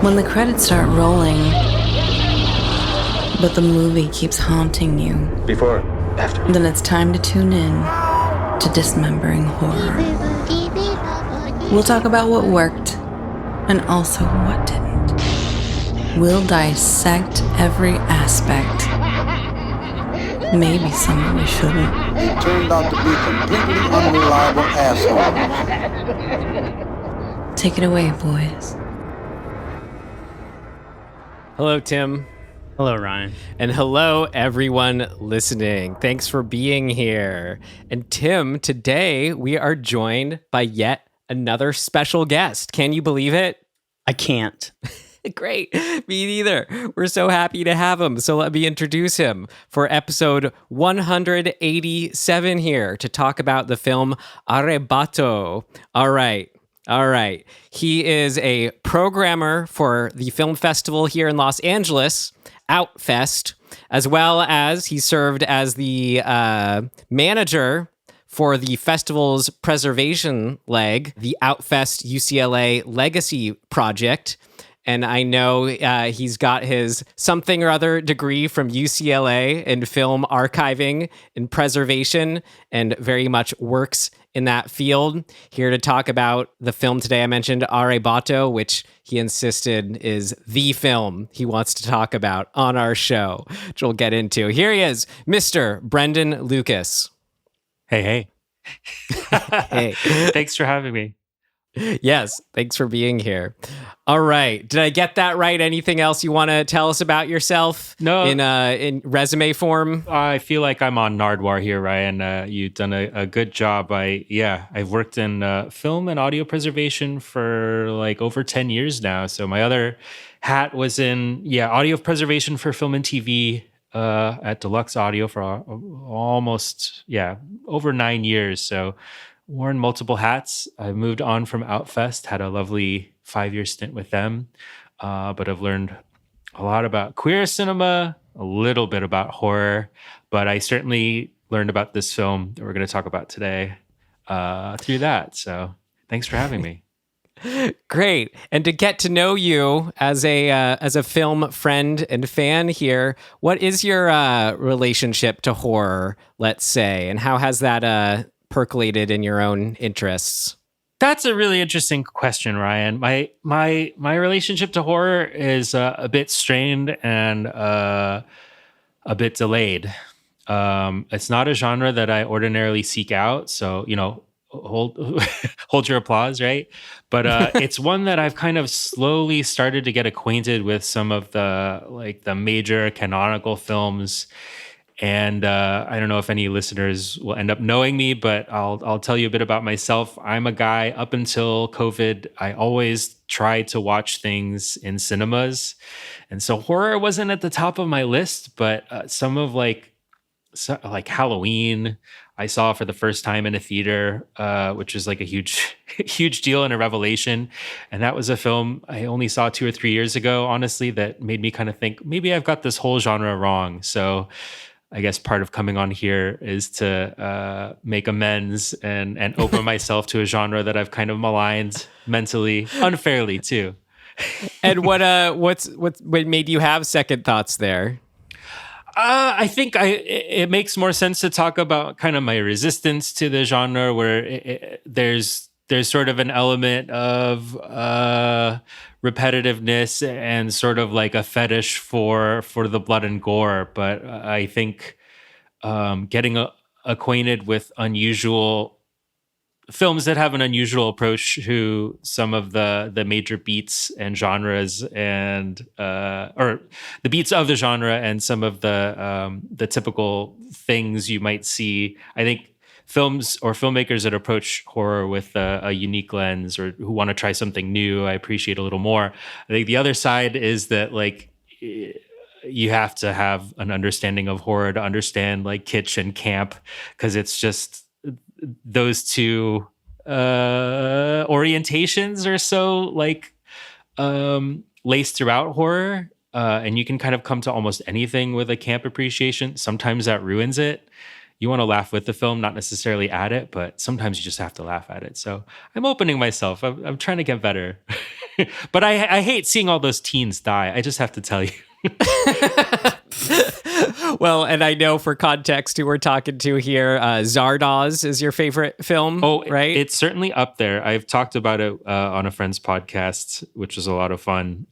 When the credits start rolling, but the movie keeps haunting you. Before, after. Then it's time to tune in to Dismembering Horror. We'll talk about what worked and also what didn't. We'll dissect every aspect. Maybe some of we shouldn't. He turned out to be a completely unreliable asshole. Take it away, boys. Hello, Tim. Hello, Ryan. And hello, everyone listening. Thanks for being here. And Tim, today we are joined by yet another special guest. Can you believe it? I can't. Great. Me neither. We're so happy to have him. So let me introduce him for episode 187 here to talk about the film Arrebato. All right. He is a programmer for the film festival here in Los Angeles, Outfest, as well as he served as the manager for the festival's preservation leg, the Outfest UCLA Legacy Project. And I know he's got his something or other degree from UCLA in film archiving and preservation and very much works in that field. Here to talk about the film today, I mentioned Arrebato, which he insisted is the film he wants to talk about on our show, which we'll get into. Here he is, Mr. Brendan Lucas. Hey. Hey. Thanks for having me. Yes, thanks for being here. All right. Did I get that right? Anything else you want to tell us about yourself? No. In resume form? I feel like I'm on Nardwar here, Ryan. You've done a good job. I've worked in film and audio preservation for like over 10 years now. So my other hat was in audio preservation for film and TV at Deluxe Audio for almost over 9 years. So worn multiple hats. I moved on from Outfest, had a lovely 5-year stint with them, but I've learned a lot about queer cinema, a little bit about horror, but I certainly learned about this film that we're going to talk about today through that. So thanks for having me. Great. And to get to know you as a film friend and fan here, what is your relationship to horror, let's say, and how has that percolated in your own interests? That's a really interesting question, Ryan. My relationship to horror is a bit strained and a bit delayed. It's not a genre that I ordinarily seek out, so hold your applause, right? But it's one that I've kind of slowly started to get acquainted with some of the major canonical films. And I don't know if any listeners will end up knowing me, but I'll tell you a bit about myself. I'm a guy, up until COVID, I always tried to watch things in cinemas. And so horror wasn't at the top of my list, but some of like Halloween, I saw for the first time in a theater, which is like a huge, huge deal and a revelation. And that was a film I only saw 2 or 3 years ago, honestly, that made me kind of think, maybe I've got this whole genre wrong. So I guess part of coming on here is to make amends and open myself to a genre that I've kind of maligned mentally, unfairly too. And what made you have second thoughts there? I think it makes more sense to talk about kind of my resistance to the genre, where there's sort of an element of repetitiveness and sort of like a fetish for the blood and gore. But I think getting acquainted with unusual films that have an unusual approach to some of the major beats and genres, and or the beats of the genre and some of the typical things you might see. I think films or filmmakers that approach horror with a unique lens, or who want to try something new, I appreciate a little more. I think the other side is that like you have to have an understanding of horror to understand like kitsch and camp, because it's just those two orientations are so like laced throughout horror, and you can kind of come to almost anything with a camp appreciation. Sometimes that ruins it. You want to laugh with the film, not necessarily at it, but sometimes you just have to laugh at it. So I'm opening myself. I'm trying to get better. But I hate seeing all those teens die. I just have to tell you. Well, and I know for context who we're talking to here, Zardoz is your favorite film, right? It's certainly up there. I've talked about it on a friend's podcast, which was a lot of fun.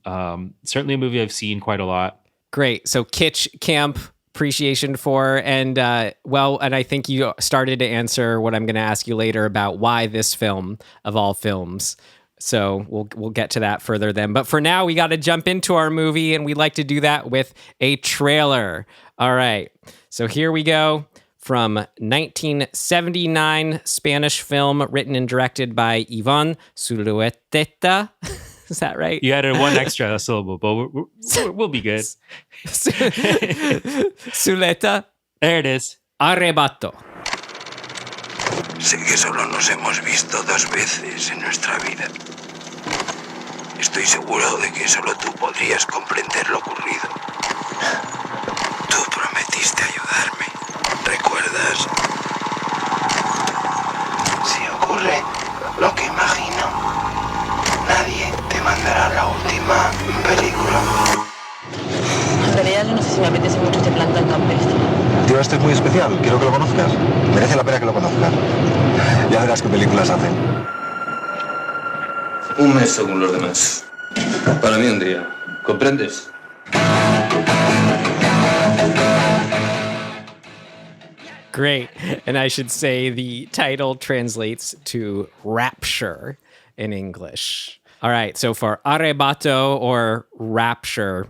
Certainly a movie I've seen quite a lot. Great. So Kitsch Camp, appreciation for, and and I think you started to answer what I'm going to ask you later about why this film of all films. So we'll get to that further then. But for now, we got to jump into our movie, and we like to do that with a trailer. All right. So here we go. From 1979 Spanish film written and directed by Ivan Zulueta. Is that right? You added one extra syllable, but we'll be good. Zulueta. There it is. Arrebato. Sé que solo nos hemos visto 2 veces en nuestra vida. Estoy seguro de que solo tú podrías comprender lo ocurrido. Tú prometiste ayudarme, ¿recuerdas? Si ocurre lo que imagino, nadie te mandará la última película. En realidad yo no sé si me apetece mucho este plan tan campestre. Tío, este es muy especial. Quiero que lo conozcas. Merece la pena que lo conozcas. Ya verás qué películas hacen. Un mes según los demás. Para mí un día. ¿Comprendes? Great. And I should say the title translates to rapture in English. All right. So for Arrebato or rapture,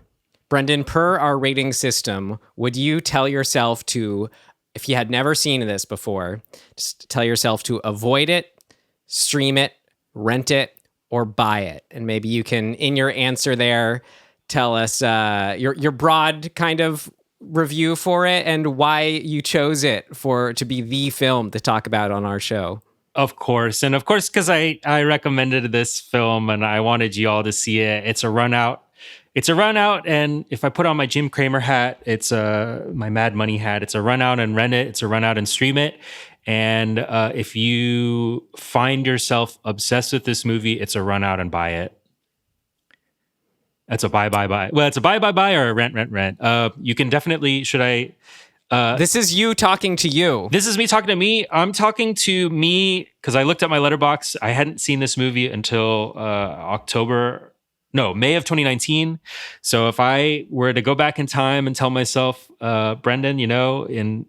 Brendan, per our rating system, would you tell yourself to, if you had never seen this before, just tell yourself to avoid it, stream it, rent it, or buy it? And maybe you can, in your answer there, tell us your broad kind of review for it and why you chose it to be the film to talk about on our show. Of course. And of course, because I recommended this film and I wanted you all to see it. It's a run out. And if I put on my Jim Cramer hat, it's my Mad Money hat. It's a run out and rent it. It's a run out and stream it. And if you find yourself obsessed with this movie, it's a run out and buy it. That's a buy. Well, it's a buy or a rent. You can definitely, should I? This is you talking to you. This is me talking to me. I'm talking to me because I looked at my letterbox. I hadn't seen this movie until May of 2019. So if I were to go back in time and tell myself, Brendan, in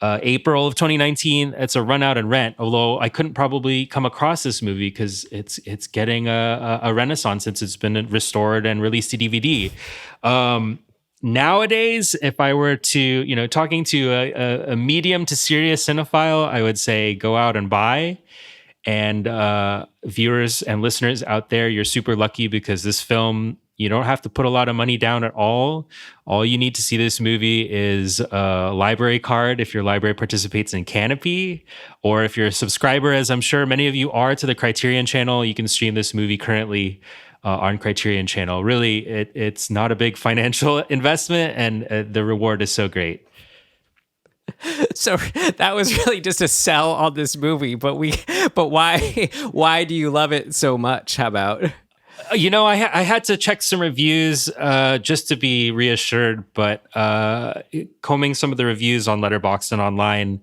April of 2019, it's a run out and rent. Although I couldn't probably come across this movie because it's getting a renaissance since it's been restored and released to DVD. Nowadays, if I were to, talking to a medium to serious cinephile, I would say go out and buy. And viewers and listeners out there, you're super lucky because this film, you don't have to put a lot of money down at all. All you need to see this movie is a library card if your library participates in Canopy, or if you're a subscriber, as I'm sure many of you are, to the Criterion channel, you can stream this movie currently on Criterion channel. Really, it's not a big financial investment, and the reward is so great. So that was really just a sell on this movie, but why do you love it so much? How about? I had to check some reviews just to be reassured, but combing some of the reviews on Letterboxd and online,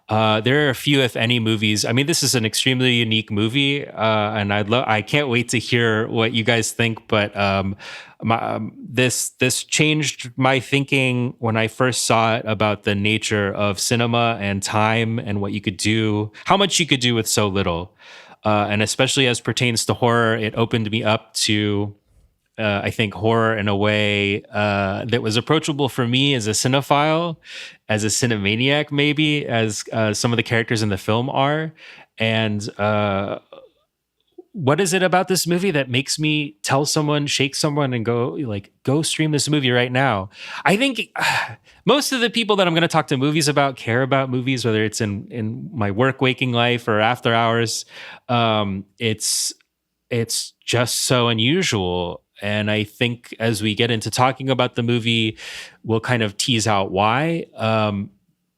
there are a few, if any, movies. I mean, this is an extremely unique movie, and I can't wait to hear what you guys think. But this changed my thinking when I first saw it about the nature of cinema and time and what you could do, how much you could do with so little. And especially as pertains to horror, it opened me up to, I think, horror in a way that was approachable for me as a cinephile, as a cinemaniac, maybe, as some of the characters in the film are. And what is it about this movie that makes me tell someone, shake someone, and go stream this movie right now? I think most of the people that I'm going to talk to movies about care about movies, whether it's in my work, waking life, or after hours. It's just so unusual. And I think as we get into talking about the movie, we'll kind of tease out why.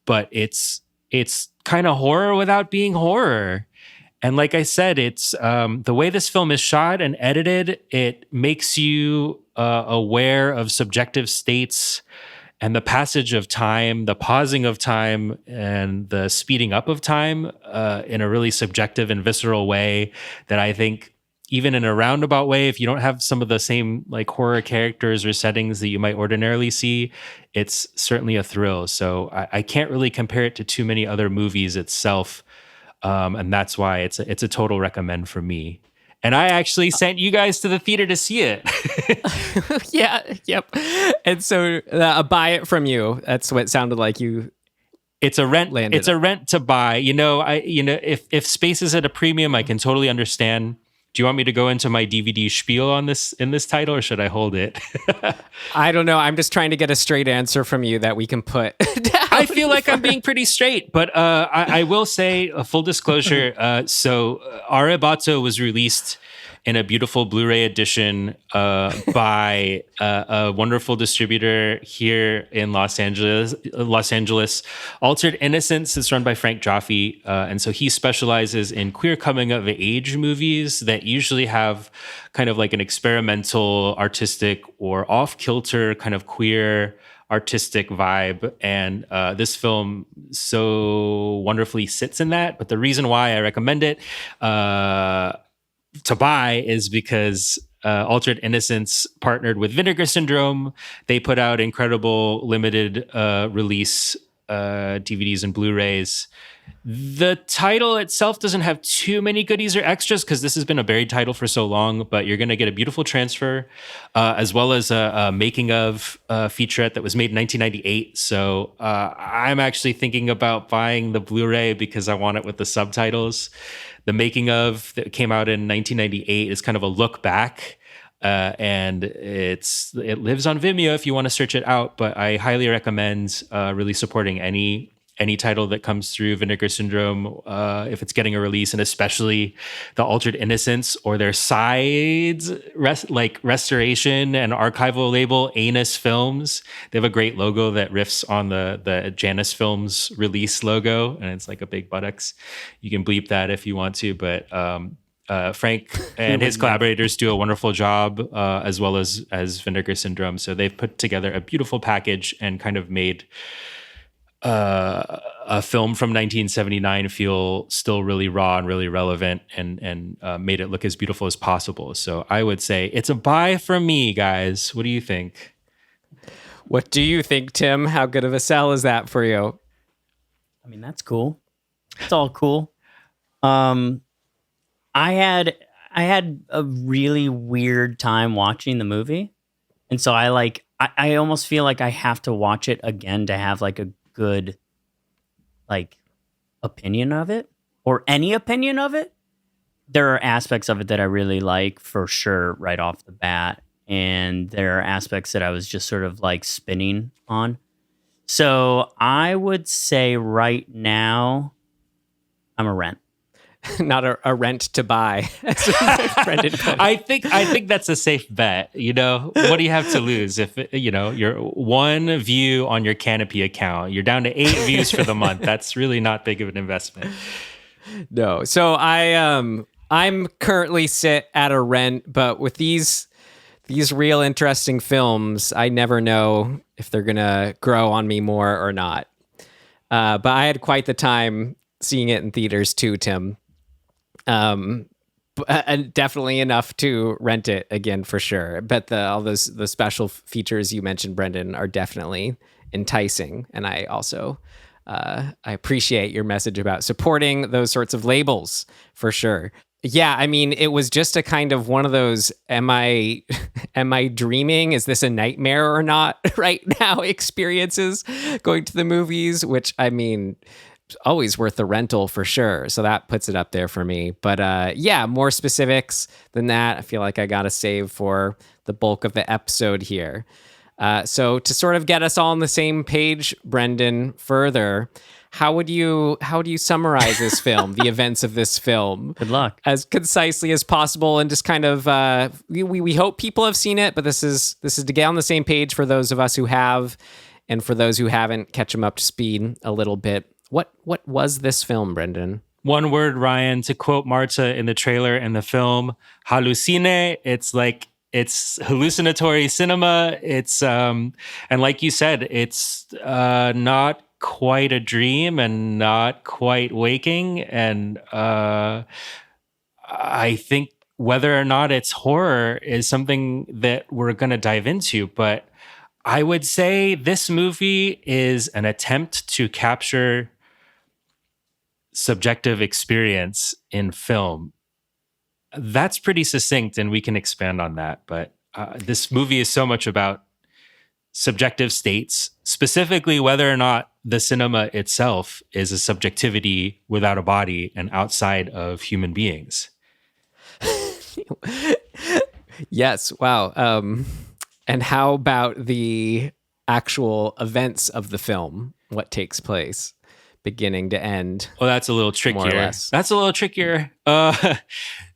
But it's kind of horror without being horror. And like I said, it's the way this film is shot and edited, it makes you aware of subjective states and the passage of time, the pausing of time, and the speeding up of time in a really subjective and visceral way that I think, even in a roundabout way, if you don't have some of the same like horror characters or settings that you might ordinarily see, it's certainly a thrill. So I can't really compare it to too many other movies itself. And that's why it's a total recommend for me. And I actually sent you guys to the theater to see it. Yeah, yep. And so buy it from you. That's what it sounded like you. It's a rent. Landed It's a rent to buy. If space is at a premium, I can totally understand. Do you want me to go into my DVD spiel on this in this title, or should I hold it? I don't know. I'm just trying to get a straight answer from you that we can put down. I feel like I'm being pretty straight, but I will say a full disclosure. Arrebato was released in a beautiful Blu-ray edition by a wonderful distributor here in Los Angeles. Altered Innocence is run by Frank Jaffe, and so he specializes in queer coming-of-age movies that usually have kind of like an experimental, artistic, or off-kilter kind of queer artistic vibe, and this film so wonderfully sits in that. But the reason why I recommend it to buy is because Altered Innocence partnered with Vinegar Syndrome. They put out incredible limited release DVDs and Blu-rays. The title itself doesn't have too many goodies or extras because this has been a buried title for so long, but you're going to get a beautiful transfer as well as a making of featurette that was made in 1998. So I'm actually thinking about buying the Blu-ray because I want it with the subtitles. The making of that came out in 1998 is kind of a look back. And it lives on Vimeo if you want to search it out, but I highly recommend really supporting any title that comes through Vinegar Syndrome if it's getting a release, and especially the Altered Innocence or their sides restoration and archival label Anus Films. They have a great logo that riffs on the Janus Films release logo, and it's like a big buttocks. You can bleep that if you want to, but Frank and his collaborators do a wonderful job, as well as Vinegar Syndrome. So they've put together a beautiful package and kind of made a film from 1979 feel still really raw and really relevant, and made it look as beautiful as possible. So I would say it's a buy from me, guys. What do you think? What do you think, Tim? How good of a sell is that for you? I mean, that's cool. It's all cool. I had a really weird time watching the movie, and so I almost feel like I have to watch it again to have like a good opinion of it, or any opinion of it. There are aspects of it that I really like for sure right off the bat, and there are aspects that I was just sort of like spinning on. So I would say right now I'm a rent. Not a rent to buy. Brendan put it. I think that's a safe bet. What do you have to lose if you're one view on your Canopy account? You're down to 8 views for the month. That's really not big of an investment. No. So I'm currently sit at a rent, but with these real interesting films, I never know if they're gonna grow on me more or not. But I had quite the time seeing it in theaters too, Tim. And definitely enough to rent it again for sure. But all the special features you mentioned, Brendan, are definitely enticing. And I also I appreciate your message about supporting those sorts of labels for sure. Yeah, I mean, it was just a kind of one of those am I dreaming? Is this a nightmare or not right now experiences going to the movies, which I mean, always worth the rental for sure. So that puts it up there for me. But yeah, more specifics than that, I feel like I got to save for the bulk of the episode here. So to sort of get us all on the same page, Brendan, further, how would you summarize this film, the events of this film? Good luck. As concisely as possible, and just kind of we hope people have seen it, but this is to get on the same page for those of us who have, and for those who haven't, catch them up to speed a little bit. What was this film, Brendan? one word, Ryan, to quote Marta in the trailer and the film, hallucine. It's hallucinatory cinema. It's and like you said, it's not quite a dream and not quite waking. And I think whether or not it's horror is something that we're going to dive into. But I would say this movie is an attempt to capture subjective experience in film. That's pretty succinct, and we can expand on that. But this movie is so much about subjective states, specifically whether or not the cinema itself is a subjectivity without a body and outside of human beings. Yes. Wow. And how about the actual events of the film? What takes place beginning to end? Well, that's a little trickier. More or less. That's a little trickier.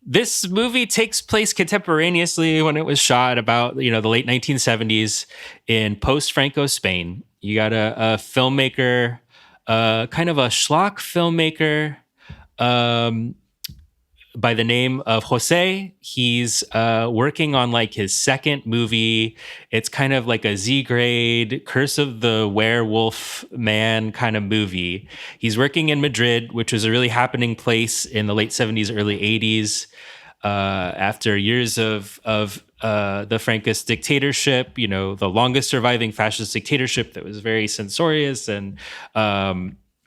This movie takes place contemporaneously when it was shot about, the late 1970s in post-Franco Spain. You got a filmmaker, kind of a schlock filmmaker, by the name of Jose. He's working on like his second movie. It's kind of like a Z-grade Curse of the Werewolf Man kind of movie. He's working in Madrid, which was a really happening place in the late 70s, early 80s. After years of the Franquist dictatorship, the longest surviving fascist dictatorship that was very censorious and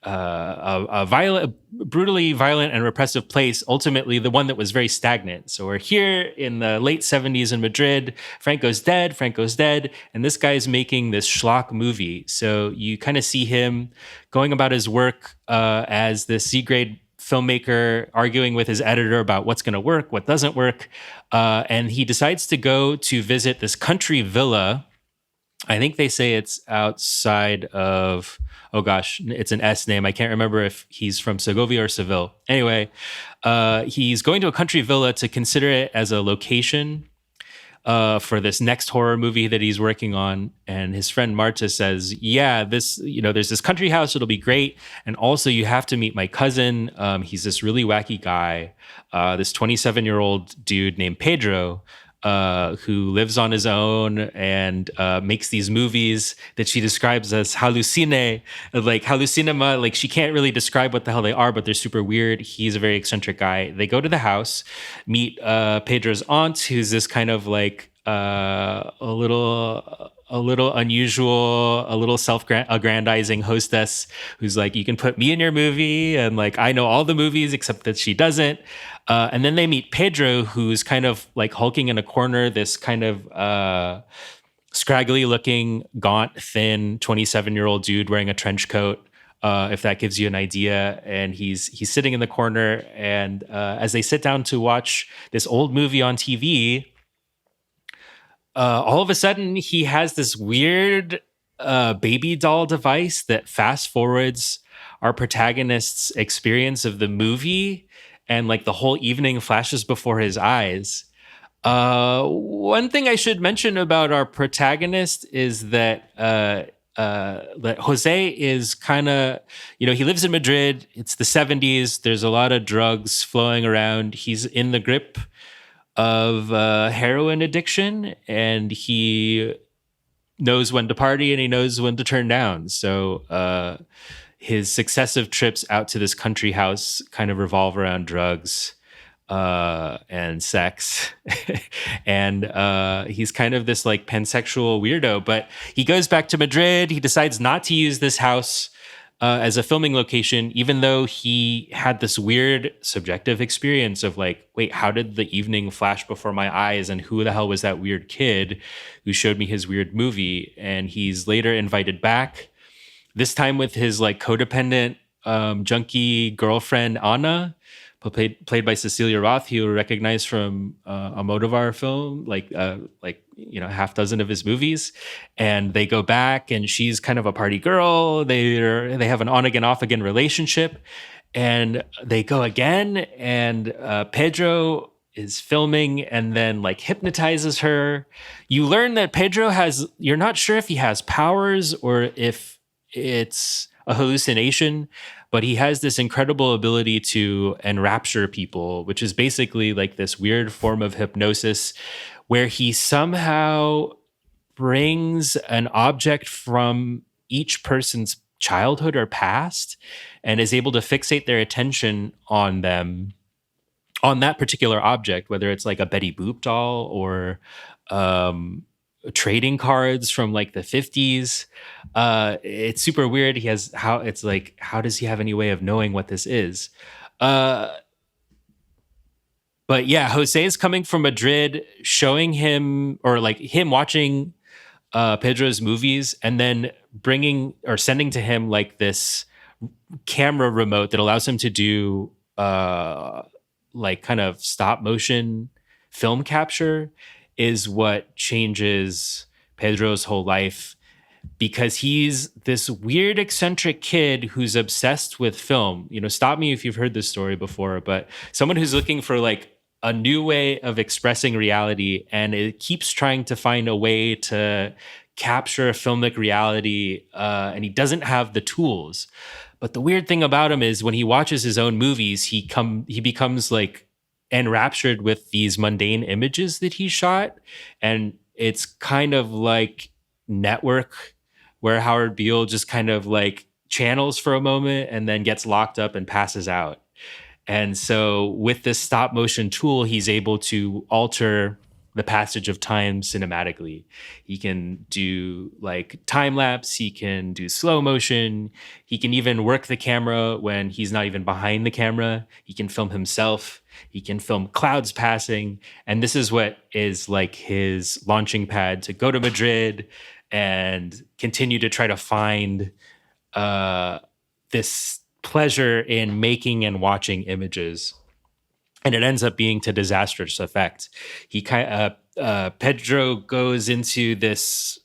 a brutally violent and repressive place, ultimately the one that was very stagnant. So we're here in the late 70s in Madrid. Franco's dead, and this guy's making this schlock movie. So you kind of see him going about his work as this C-grade filmmaker, arguing with his editor about what's going to work, what doesn't work. And he decides to go to visit this country villa. I think they say it's outside of, oh gosh, it's an S name. I can't remember if he's from Segovia or Seville. Anyway, he's going to a country villa to consider it as a location for this next horror movie that he's working on. And his friend Marta says, yeah, there's this country house. It'll be great. And also you have to meet my cousin. He's this really wacky guy, this 27-year-old dude named Pedro, who lives on his own and makes these movies that she describes as hallucinema. Like she can't really describe what the hell they are, but they're super weird. He's a very eccentric guy. They go to the house, meet Pedro's aunt, who's this kind of like a little unusual, a little self-aggrandizing hostess who's like, you can put me in your movie, and like I know all the movies except that she doesn't. And then they meet Pedro, who's kind of like hulking in a corner, this kind of scraggly looking, gaunt, thin 27-year-old dude wearing a trench coat, if that gives you an idea. And he's sitting in the corner, and as they sit down to watch this old movie on TV, all of a sudden he has this weird baby doll device that fast forwards our protagonist's experience of the movie, and like the whole evening flashes before his eyes. One thing I should mention about our protagonist is that Jose is kind of, he lives in Madrid. It's the 70s. There's a lot of drugs flowing around. He's in the grip of heroin addiction, and he knows when to party and he knows when to turn down. So his successive trips out to this country house kind of revolve around drugs and sex. And he's kind of this like pansexual weirdo, but he goes back to Madrid. He decides not to use this house as a filming location, even though he had this weird subjective experience of like, wait, how did the evening flash before my eyes? And who the hell was that weird kid who showed me his weird movie? And he's later invited back, this time with his like codependent junkie girlfriend, Anna, played by Cecilia Roth, who you recognize from a Almodovar film, like half dozen of his movies. And they go back, and she's kind of a party girl. They have an on again, off again relationship, and they go again. And Pedro is filming and then like hypnotizes her. You learn that Pedro you're not sure if he has powers or if it's a hallucination, but he has this incredible ability to enrapture people, which is basically like this weird form of hypnosis where he somehow brings an object from each person's childhood or past and is able to fixate their attention on them, on that particular object, whether it's like a Betty Boop doll or trading cards from like the 50s. It's super weird. He has how does he have any way of knowing what this is? But yeah, Jose is coming from Madrid, showing him, or like him watching Pedro's movies, and then bringing or sending to him like this camera remote that allows him to do like kind of stop motion film capture, is what changes Pedro's whole life, because he's this weird eccentric kid who's obsessed with film. You know, stop me if you've heard this story before, but someone who's looking for like a new way of expressing reality, and it keeps trying to find a way to capture a filmic reality, and he doesn't have the tools. But the weird thing about him is when he watches his own movies, he becomes like enraptured with these mundane images that he shot. And it's kind of like Network, where Howard Beale just kind of like channels for a moment and then gets locked up and passes out. And so with this stop motion tool, he's able to alter the passage of time cinematically. He can do like time lapse, he can do slow motion, he can even work the camera when he's not even behind the camera. He can film himself, he can film clouds passing, and this is what is like his launching pad to go to Madrid and continue to try to find this pleasure in making and watching images. And it ends up being to disastrous effect. Pedro goes into this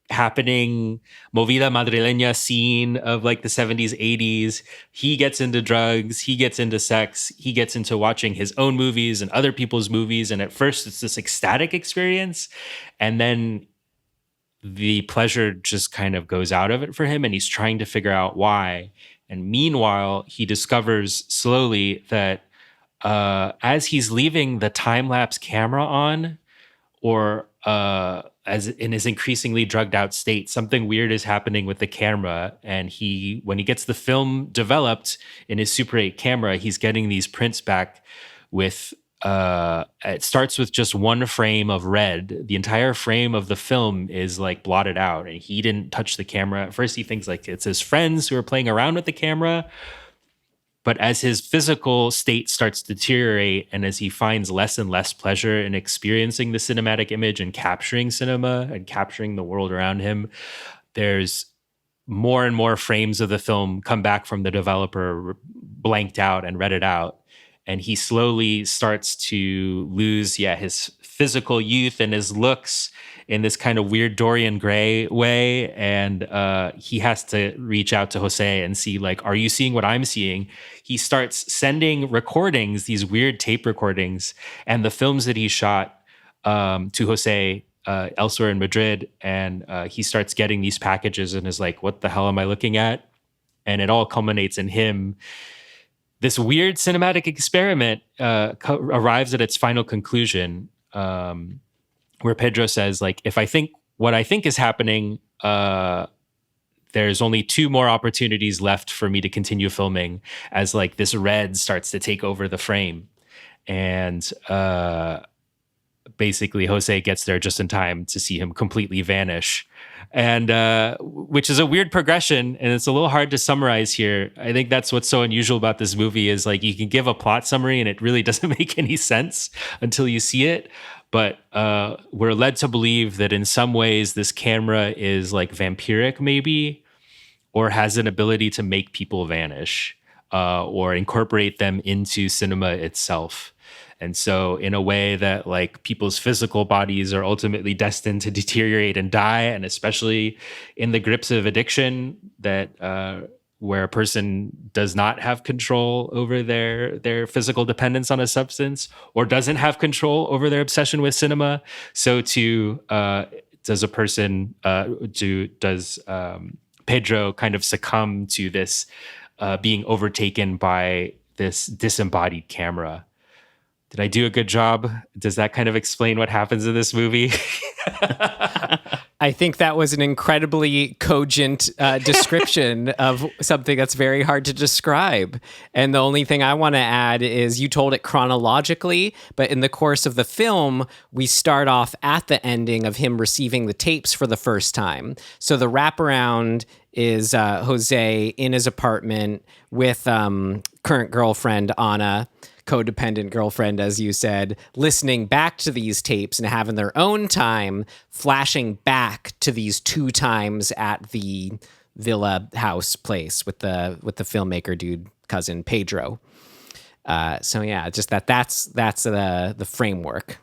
happening movida madrileña scene of like the 70s, 80s. He gets into drugs, he gets into sex, he gets into watching his own movies and other people's movies. And at first it's this ecstatic experience. And then the pleasure just kind of goes out of it for him, and he's trying to figure out why. And meanwhile, he discovers slowly that as he's leaving the time-lapse camera on, or as in his increasingly drugged out state, something weird is happening with the camera. And when he gets the film developed in his Super 8 camera, he's getting these prints back with, it starts with just one frame of red. The entire frame of the film is like blotted out, and he didn't touch the camera. At first he thinks like it's his friends who are playing around with the camera. But as his physical state starts to deteriorate, and as he finds less and less pleasure in experiencing the cinematic image and capturing cinema and capturing the world around him, there's more and more frames of the film come back from the developer blanked out and read it out. And he slowly starts to lose, his physical youth and his looks in this kind of weird Dorian Gray way. And he has to reach out to Jose and see, like, are you seeing what I'm seeing? He starts sending recordings, these weird tape recordings, and the films that he shot to Jose elsewhere in Madrid. And he starts getting these packages and is like, what the hell am I looking at? And it all culminates in him. This weird cinematic experiment arrives at its final conclusion, where Pedro says, like, if I think what I think is happening, there's only 2 more opportunities left for me to continue filming, as like this red starts to take over the frame. And basically Jose gets there just in time to see him completely vanish. And which is a weird progression, and it's a little hard to summarize here. I think that's what's so unusual about this movie is, like, you can give a plot summary and it really doesn't make any sense until you see it. But we're led to believe that in some ways this camera is like vampiric maybe, or has an ability to make people vanish or incorporate them into cinema itself. And so in a way that, like, people's physical bodies are ultimately destined to deteriorate and die, and especially in the grips of addiction, that where a person does not have control over their physical dependence on a substance, or doesn't have control over their obsession with cinema, so too does Pedro kind of succumb to this being overtaken by this disembodied camera. Did I do a good job? Does that kind of explain what happens in this movie? I think that was an incredibly cogent description of something that's very hard to describe. And the only thing I want to add is you told it chronologically, but in the course of the film, we start off at the ending of him receiving the tapes for the first time. So the wraparound is Jose in his apartment with current girlfriend Anna, codependent girlfriend, as you said, listening back to these tapes and having their own time, flashing back to these 2 times at the villa house place with the filmmaker dude cousin Pedro. So yeah, just that's the framework.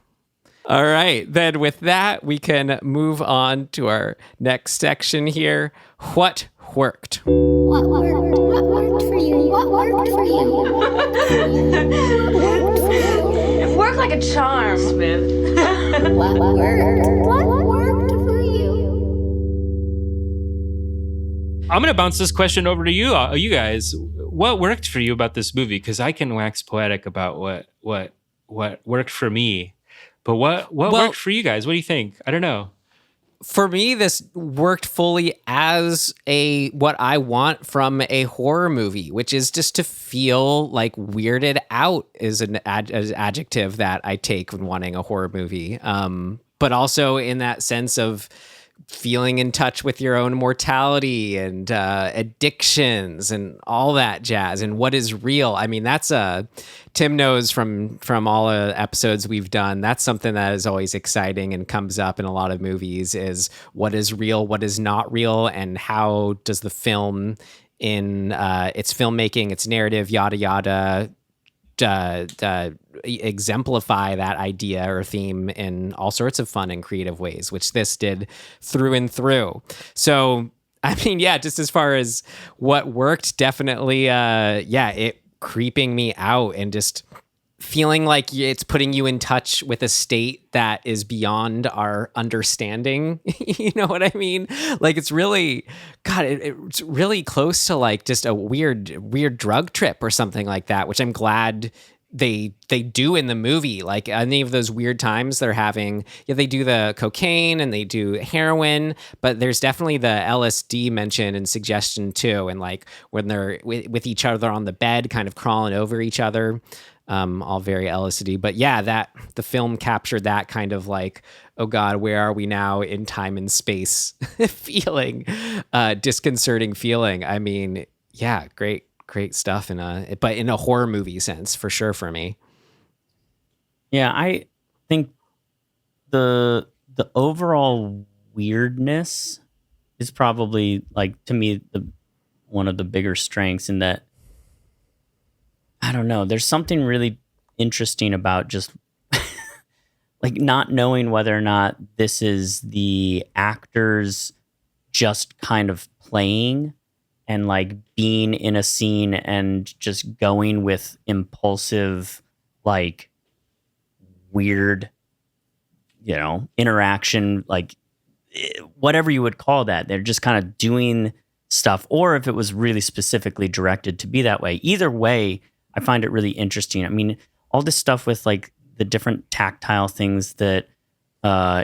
All right, then with that, we can move on to our next section here. What worked? What worked? What worked for you? What worked for you? What worked for you? It worked like a charm, Smith. What worked? What worked for you? I'm going to bounce this question over to you guys. What worked for you about this movie? Because I can wax poetic about what worked for me. But what worked for you guys? What do you think? I don't know. For me, this worked fully as what I want from a horror movie, which is just to feel like weirded out is an adjective that I take when wanting a horror movie. But also in that sense of feeling in touch with your own mortality and addictions and all that jazz and what is real. I mean, that's Tim knows from all the episodes we've done, that's something that is always exciting and comes up in a lot of movies is what is real, what is not real, and how does the film in its filmmaking, its narrative, yada, yada, exemplify that idea or theme in all sorts of fun and creative ways, which this did through and through. So, I mean, yeah, just as far as what worked, definitely, it creeping me out and just feeling like it's putting you in touch with a state that is beyond our understanding. You know what I mean? Like it's really, God, it's really close to like just a weird drug trip or something like that, which I'm glad they do in the movie. Like any of those weird times they're having, they do the cocaine and they do heroin, but there's definitely the LSD mention and suggestion too. And like when they're with each other on the bed, kind of crawling over each other. All very LSD, but yeah, that the film captured that kind of like, oh God, where are we now in time and space feeling, disconcerting feeling. I mean, yeah, great stuff but in a horror movie sense for sure for me. Yeah, I think the overall weirdness is probably like to me one of the bigger strengths in that. I don't know. There's something really interesting about just like not knowing whether or not this is the actors just kind of playing and like being in a scene and just going with impulsive, like weird, interaction, like whatever you would call that. They're just kind of doing stuff, or if it was really specifically directed to be that way. Either way, I find it really interesting. I mean, all this stuff with like the different tactile things that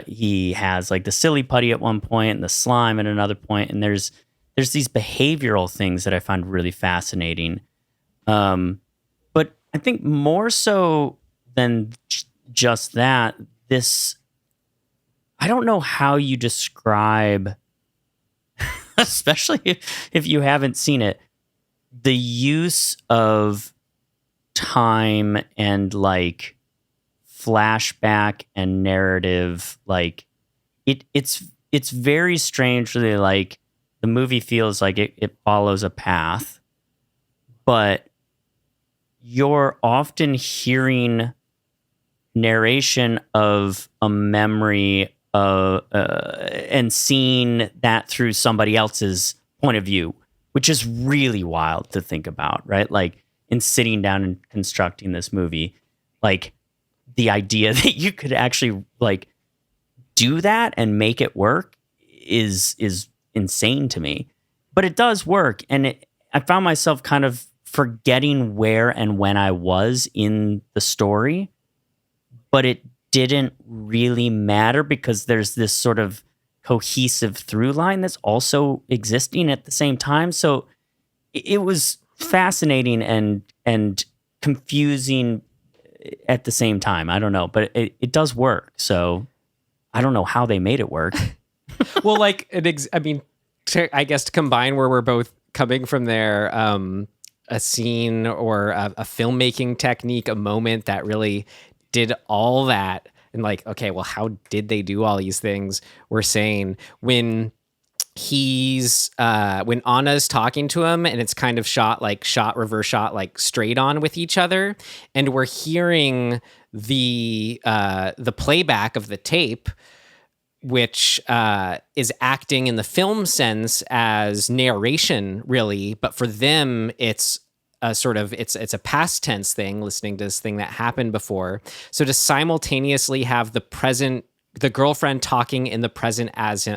he has, like the silly putty at one point and the slime at another point, and there's these behavioral things that I find really fascinating. But I think more so than just that, I don't know how you describe, especially if you haven't seen it, the use of time and like flashback and narrative. Like it's very strangely like the movie feels like it follows a path, but you're often hearing narration of a memory and seeing that through somebody else's point of view, which is really wild to think about, right? Like in sitting down and constructing this movie, like the idea that you could actually like do that and make it work is insane to me. But it does work, and I found myself kind of forgetting where and when I was in the story, but it didn't really matter because there's this sort of cohesive through line that's also existing at the same time. So it was fascinating and confusing at the same time. I don't know, but it does work. So I don't know how they made it work. Well, like, I guess to combine where we're both coming from there, a scene or a filmmaking technique, a moment that really did all that. And like, okay, well, how did they do all these things? We're saying when when Anna's talking to him and it's kind of reverse shot, like straight on with each other. And we're hearing the playback of the tape, which is acting in the film sense as narration, really. But for them, it's a sort of, it's a past tense thing, listening to this thing that happened before. So to simultaneously have the girlfriend talking in the present as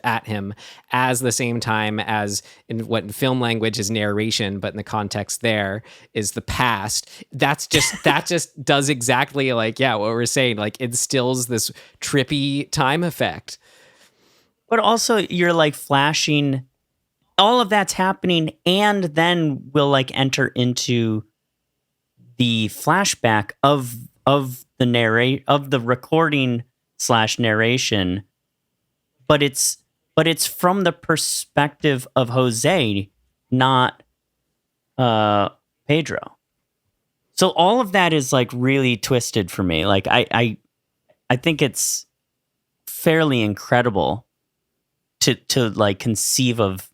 at him, as the same time as in what in film language is narration, but in the context there is the past. That just does exactly like, yeah, what we're saying, like instills this trippy time effect. But also you're like flashing, all of that's happening, and then we'll like enter into the flashback of the recording / narration, but it's from the perspective of Jose, not Pedro. So all of that is like really twisted for me. Like I think it's fairly incredible to like conceive of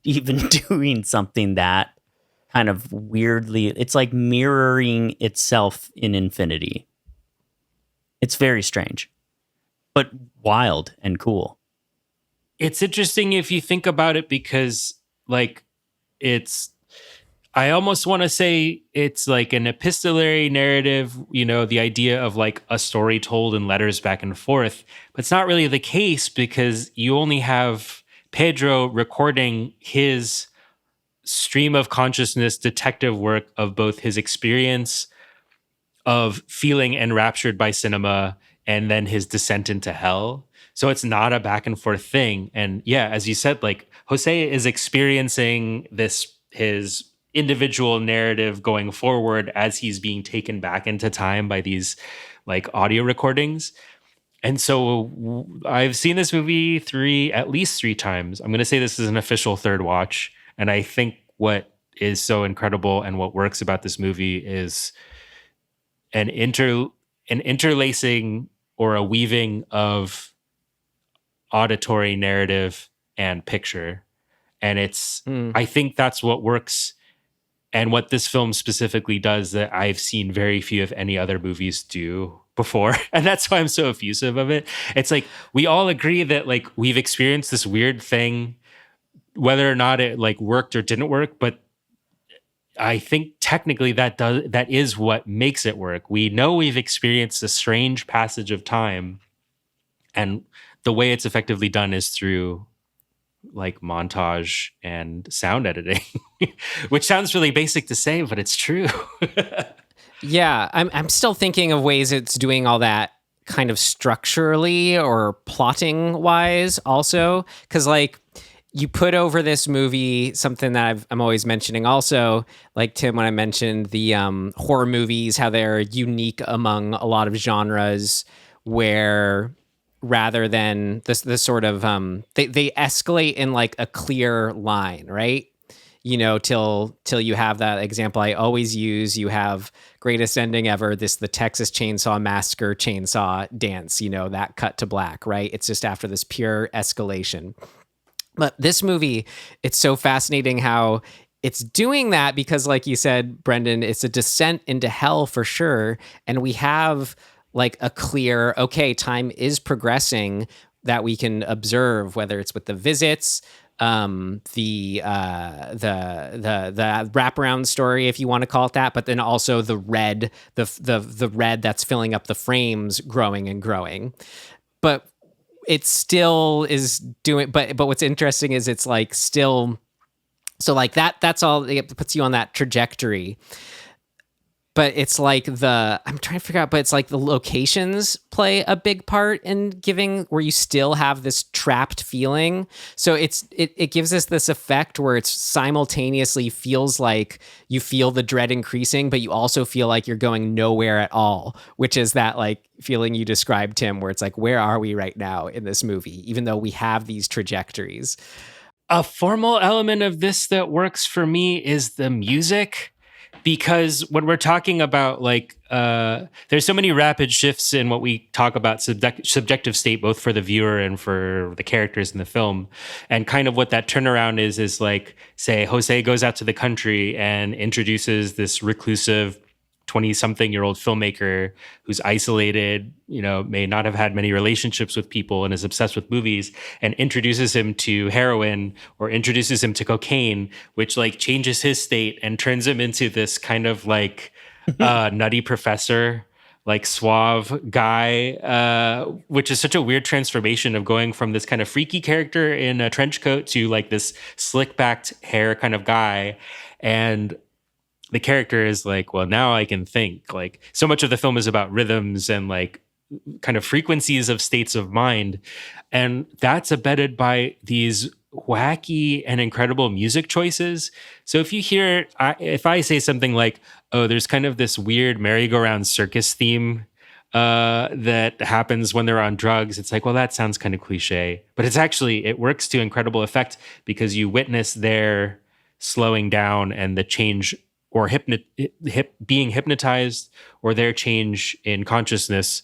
even doing something that kind of weirdly, it's like mirroring itself in infinity. It's very strange, but wild and cool. It's interesting if you think about it because, like, I almost want to say it's like an epistolary narrative, you know, the idea of like a story told in letters back and forth. But it's not really the case because you only have Pedro recording his stream of consciousness detective work of both his experience of feeling enraptured by cinema and then his descent into hell. So it's not a back and forth thing. And yeah, as you said, like Jose is experiencing his individual narrative going forward as he's being taken back into time by these like audio recordings. And so I've seen this movie at least three times. I'm going to say this is an official third watch. And I think what is so incredible and what works about this movie is an interlacing or a weaving of auditory narrative and picture. And I think that's what works and what this film specifically does that I've seen very few of any other movies do before. And that's why I'm so effusive of it. It's like, we all agree that like we've experienced this weird thing, whether or not it like worked or didn't work, but I think technically that is what makes it work. We know we've experienced a strange passage of time, and the way it's effectively done is through like montage and sound editing, which sounds really basic to say, but it's true. Yeah, I'm still thinking of ways it's doing all that kind of structurally or plotting wise also, because like you put over this movie something that I'm always mentioning also, like Tim, when I mentioned the horror movies, how they're unique among a lot of genres, where rather than this sort of they escalate in like a clear line, right? You know, till you have that example I always use. You have greatest ending ever, the Texas Chainsaw Massacre chainsaw dance, you know, that cut to black, right? It's just after this pure escalation. But this movie, it's so fascinating how it's doing that because, like you said, Brendan, it's a descent into hell for sure. And we have like a clear, okay, time is progressing that we can observe, whether it's with the visits, the wraparound story, if you want to call it that, but then also the red that's filling up the frames growing and growing. But it still is doing, but what's interesting is it's like still So like that's all it puts you on that trajectory. But it's like I'm trying to figure out, but it's like the locations play a big part in giving where you still have this trapped feeling. So it gives us this effect where it's simultaneously feels like you feel the dread increasing, but you also feel like you're going nowhere at all, which is that like feeling you described, Tim, where it's like, where are we right now in this movie, even though we have these trajectories? A formal element of this that works for me is the music. Because when we're talking about like, there's so many rapid shifts in what we talk about subjective state, both for the viewer and for the characters in the film. And kind of what that turnaround is like, say, Jose goes out to the country and introduces this reclusive 20-something-year-old filmmaker who's isolated, may not have had many relationships with people and is obsessed with movies, and introduces him to heroin or introduces him to cocaine, which like changes his state and turns him into this kind of like nutty professor, like suave guy, which is such a weird transformation of going from this kind of freaky character in a trench coat to like this slick-backed hair kind of guy. And the character is like, well, now I can think. Like, so much of the film is about rhythms and like kind of frequencies of states of mind. And that's abetted by these wacky and incredible music choices. So if you hear, if I say something like, oh, there's kind of this weird merry-go-round circus theme that happens when they're on drugs, it's like, well, that sounds kind of cliche. But it's actually, it works to incredible effect because you witness their slowing down and the change or being hypnotized or their change in consciousness.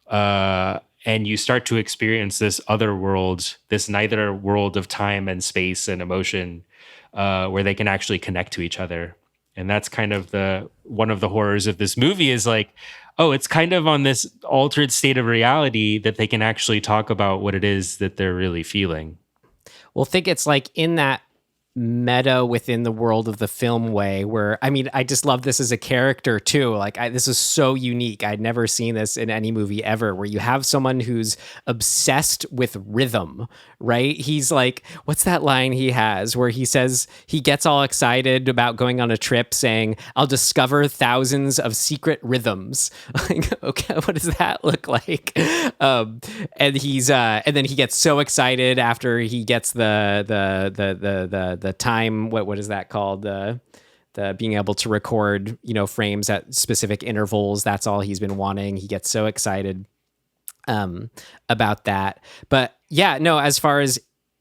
And you start to experience this other world, this neither world of time and space and emotion, where they can actually connect to each other. And that's kind of one of the horrors of this movie is like, oh, it's kind of on this altered state of reality that they can actually talk about what it is that they're really feeling. Well, think it's like in that meta within the world of the film way where, I mean, I just love this as a character too. Like this is so unique. I'd never seen this in any movie ever, where you have someone who's obsessed with rhythm, right? He's like, what's that line he has where he says he gets all excited about going on a trip saying, I'll discover thousands of secret rhythms. Like, okay, what does that look like? And then he gets so excited after he gets the time, what is that called? The being able to record, frames at specific intervals. That's all he's been wanting. He gets so excited about that. But yeah, no, as far as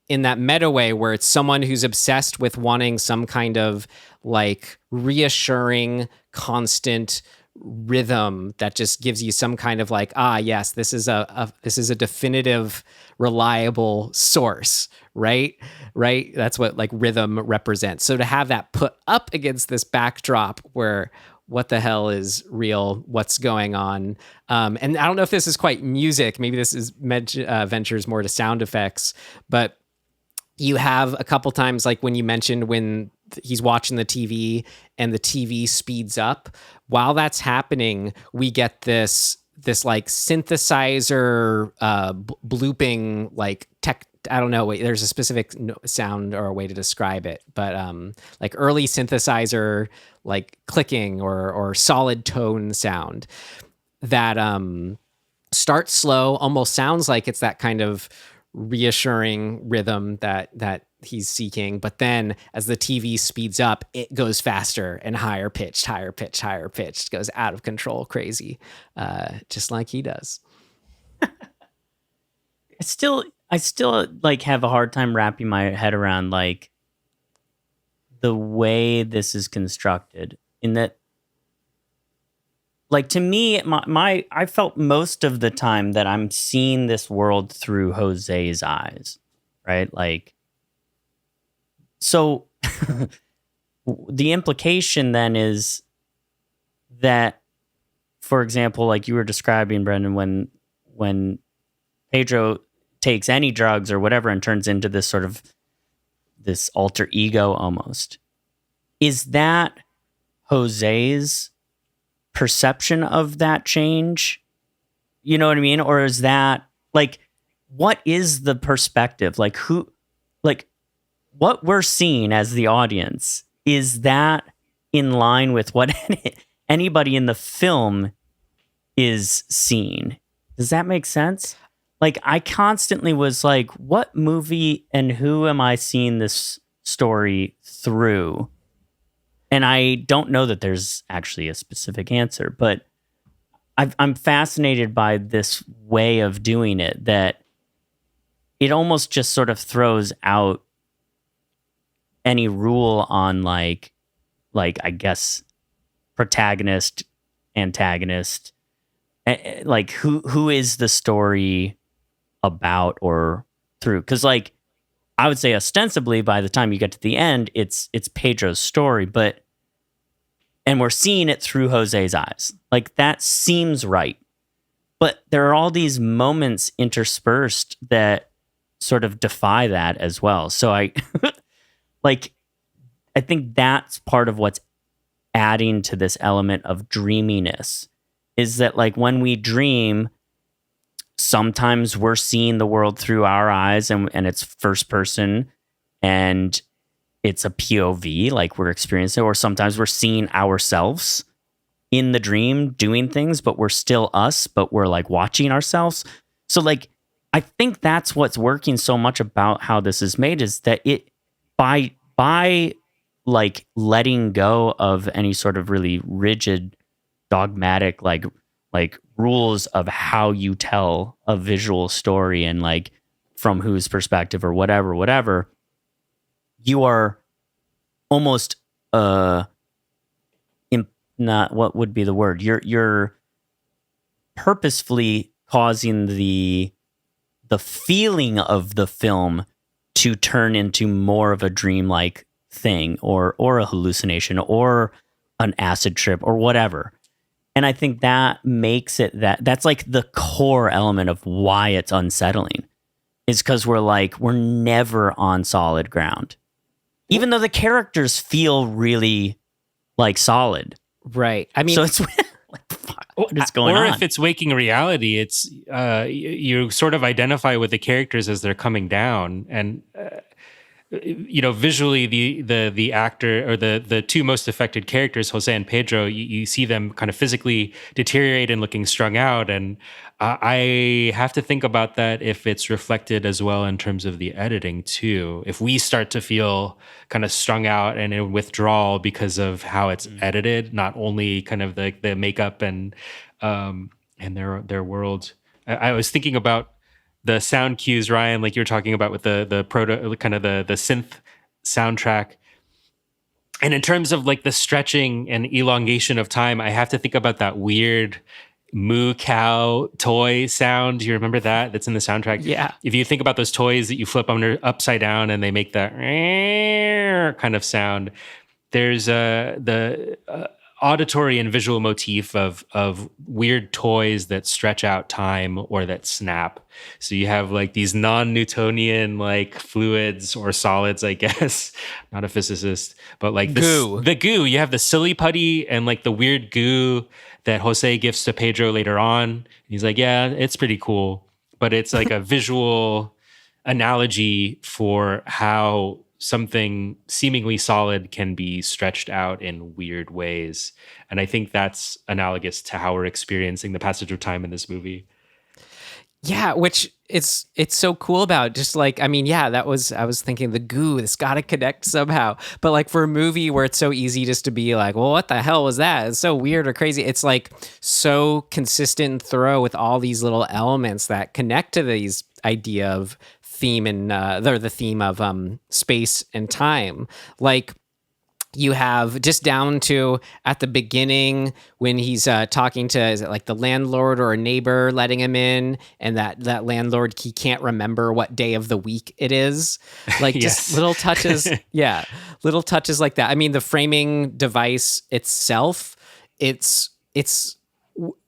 in that meta way where it's someone who's obsessed with wanting some kind of like reassuring, constant rhythm that just gives you some kind of like, yes, this is a definitive, reliable source, right? That's what like rhythm represents. So to have that put up against this backdrop where what the hell is real, what's going on, and I don't know if this is quite music, maybe this is ventures more to sound effects, but you have a couple times, like when you mentioned when he's watching the TV and the TV speeds up. While that's happening, we get this like synthesizer blooping like tech. I don't know. There's a specific sound or a way to describe it, but like early synthesizer like clicking or solid tone sound that starts slow, almost sounds like it's that kind of reassuring rhythm that he's seeking, but then as the TV speeds up, it goes faster and higher pitched, goes out of control, crazy, just like he does. I still like have a hard time wrapping my head around like the way this is constructed, in that like to me, I felt most of the time that I'm seeing this world through Jose's eyes, right? Like, so the implication then is that, for example, like you were describing, Brendan, when Pedro takes any drugs or whatever and turns into this sort of this alter ego almost, is that Jose's perception of that change? You know what I mean? Or is that like, what is the perspective? Like who, like what we're seeing as the audience, is that in line with what anybody in the film is seeing? Does that make sense? Like, I constantly was like, what movie and who am I seeing this story through? And I don't know that there's actually a specific answer, but I'm fascinated by this way of doing it, that it almost just sort of throws out any rule on like I guess protagonist, antagonist, like who is the story about or through? Because like I would say ostensibly by the time you get to the end, it's Pedro's story, and we're seeing it through Jose's eyes. Like that seems right. But there are all these moments interspersed that sort of defy that as well. So I I think that's part of what's adding to this element of dreaminess, is that like when we dream, sometimes we're seeing the world through our eyes and it's first person and it's a POV, like we're experiencing it, or sometimes we're seeing ourselves in the dream doing things, but we're still us, but we're like watching ourselves. So like, I think that's what's working so much about how this is made, is that it by like letting go of any sort of really rigid, dogmatic, like rules of how you tell a visual story and like from whose perspective or whatever, you are almost not, what would be the word? You're purposefully causing the feeling of the film to turn into more of a dreamlike thing or a hallucination or an acid trip or whatever. And I think that makes it that's like the core element of why it's unsettling, is because we're never on solid ground, even though the characters feel really like solid. Right. I mean, so it's like, fuck, what is going on? Or if it's waking reality, it's you sort of identify with the characters as they're coming down, and visually the actor or the two most affected characters, Jose and Pedro, you see them kind of physically deteriorate and looking strung out, and I have to think about that if it's reflected as well in terms of the editing too. If we start to feel kind of strung out and in withdrawal because of how it's edited, not only kind of the makeup and their world. I was thinking about the sound cues, Ryan, like you were talking about with the proto, kind of the synth soundtrack. And in terms of like the stretching and elongation of time, I have to think about that weird moo cow toy sound. Do you remember that? That's in the soundtrack. Yeah. If you think about those toys that you flip upside down and they make that kind of sound, there's the auditory and visual motif of weird toys that stretch out time or that snap. So you have like these non-Newtonian like fluids or solids, I guess. Not a physicist, but like the goo. You have the silly putty and like the weird goo that Jose gives to Pedro later on. He's like, yeah, it's pretty cool. But it's like a visual analogy for how something seemingly solid can be stretched out in weird ways. And I think that's analogous to how we're experiencing the passage of time in this movie. Yeah, which it's so cool about. Just like, I mean, yeah, I was thinking the goo, it's got to connect somehow. But like for a movie where it's so easy just to be like, well, what the hell was that? It's so weird or crazy. It's like so consistent and thorough with all these little elements that connect to these idea of theme and the theme of space and time. Like you have just down to at the beginning when he's talking to, is it like the landlord or a neighbor letting him in, and that landlord, he can't remember what day of the week it is. Like just little touches. Yeah. Little touches like that. I mean, the framing device itself, it's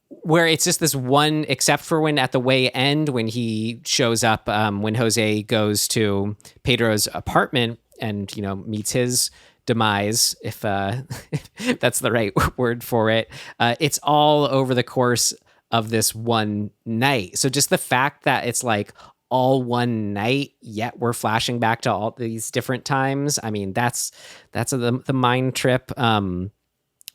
where it's just this one, except for when at the way end, when he shows up, when Jose goes to Pedro's apartment and, meets his demise, if that's the right word for it. It's all over the course of this one night. So just the fact that it's like all one night, yet we're flashing back to all these different times. I mean, that's the mind trip.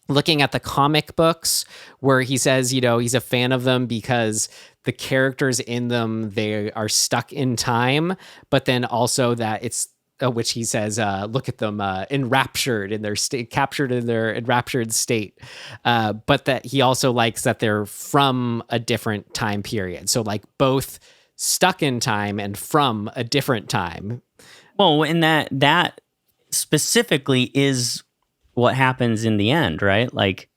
Looking at the comic books where he says, you know, he's a fan of them because the characters in them, they are stuck in time, but then also that it's, which he says, look at them enraptured in their state, captured in their enraptured state. But that he also likes that they're from a different time period. So like both stuck in time and from a different time. Well, and that specifically is what happens in the end, right? Like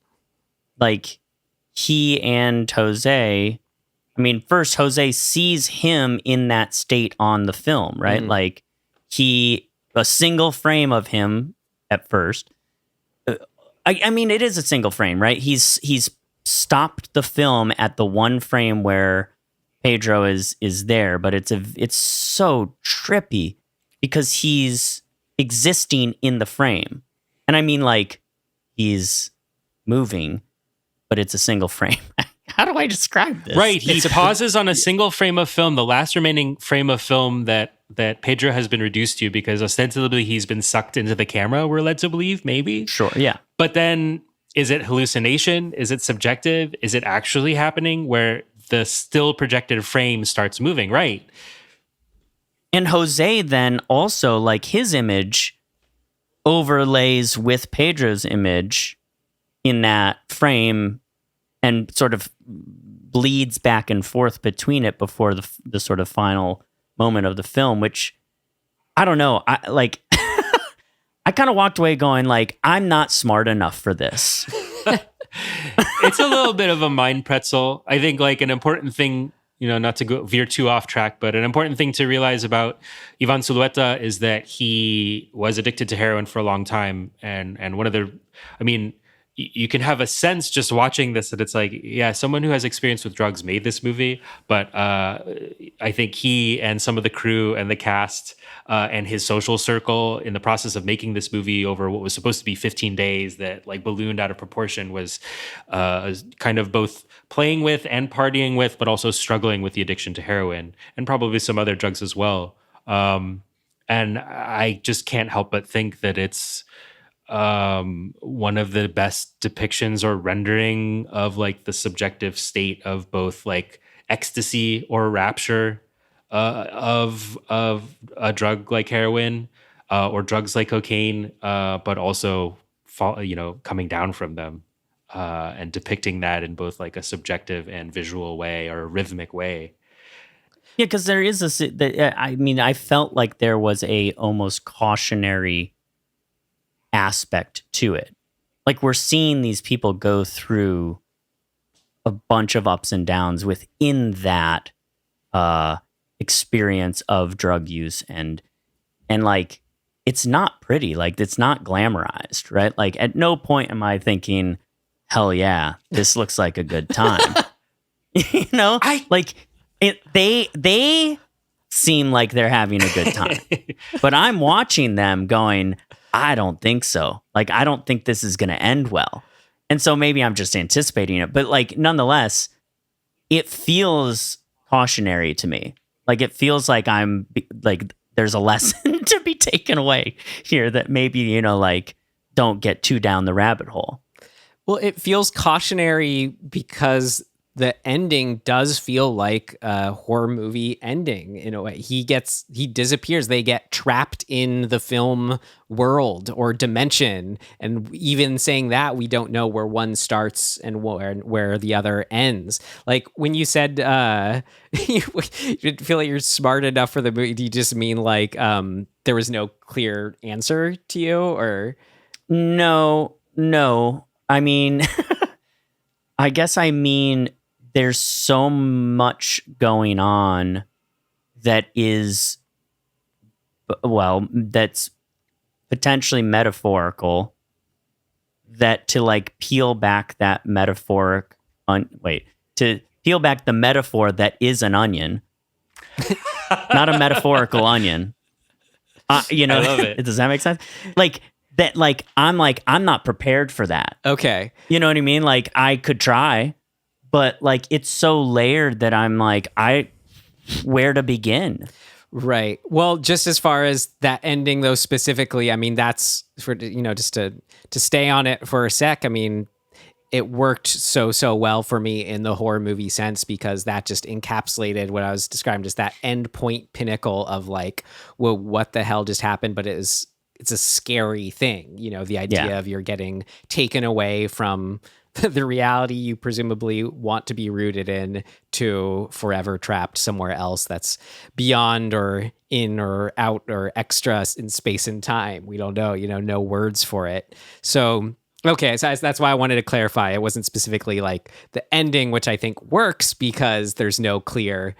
he and Jose, I mean, first Jose sees him in that state on the film, right? Mhm. Like a single frame of him at first. I mean, it is a single frame, right? He's stopped the film at the one frame where Pedro is there, but it's so trippy because he's existing in the frame. And I mean, like, he's moving, but it's a single frame. How do I describe this? Right. He pauses on a single frame of film, the last remaining frame of film that Pedro has been reduced to, because ostensibly he's been sucked into the camera, we're led to believe, maybe. Sure, yeah. But then, is it hallucination? Is it subjective? Is it actually happening where the still projected frame starts moving? Right. And Jose then also, like, his image overlays with Pedro's image in that frame and sort of bleeds back and forth between it before the sort of final moment of the film, which I don't know. I like, I kind of walked away going like, I'm not smart enough for this. It's a little bit of a mind pretzel. I think like an important thing, you know, not to veer too off track, but an important thing to realize about Ivan Zulueta is that he was addicted to heroin for a long time. And one of the, I mean, you can have a sense just watching this that it's like, yeah, someone who has experience with drugs made this movie. But I think he and some of the crew and the cast and his social circle in the process of making this movie over what was supposed to be 15 days that like ballooned out of proportion was kind of both playing with and partying with, but also struggling with the addiction to heroin and probably some other drugs as well. And I just can't help but think that it's one of the best depictions or rendering of like the subjective state of both like ecstasy or rapture of a drug like heroin or drugs like cocaine, but also coming down from them and depicting that in both like a subjective and visual way or a rhythmic way. Yeah, because there is I mean, I felt like there was a almost cautionary aspect to it. Like we're seeing these people go through a bunch of ups and downs within that experience of drug use and like it's not pretty, like it's not glamorized, right? Like at no point am I thinking, hell yeah, this looks like a good time. You know, they seem like they're having a good time, but I'm watching them going, I don't think so. Like, I don't think this is going to end well. And so maybe I'm just anticipating it. But like, nonetheless, it feels cautionary to me. Like, it feels like there's a lesson to be taken away here that maybe, you know, like, don't get too down the rabbit hole. Well, it feels cautionary because the ending does feel like a horror movie ending in a way. He disappears. They get trapped in the film world or dimension. And even saying that, we don't know where one starts and where the other ends. Like when you said you feel like you're smart enough for the movie, do you just mean like there was no clear answer to you or? No. I mean, I guess I mean, there's so much going on that is, well, that's potentially metaphorical, that to like peel back that to peel back the metaphor that is an onion, not a metaphorical onion. You know, I love it. Does that make sense? Like I'm not prepared for that. Okay. You know what I mean? Like I could try, but like it's so layered that I'm like, where to begin. Right. Well, just as far as that ending, though, specifically, I mean, that's for, just to stay on it for a sec. I mean, it worked so well for me in the horror movie sense, because that just encapsulated what I was describing, just that end point pinnacle of like, well, what the hell just happened? But it's a scary thing, the idea of you're getting taken away from the reality you presumably want to be rooted in to forever trapped somewhere else that's beyond or in or out or extra in space and time. We don't know, no words for it. So, okay, so that's why I wanted to clarify. It wasn't specifically like the ending, which I think works because there's no clear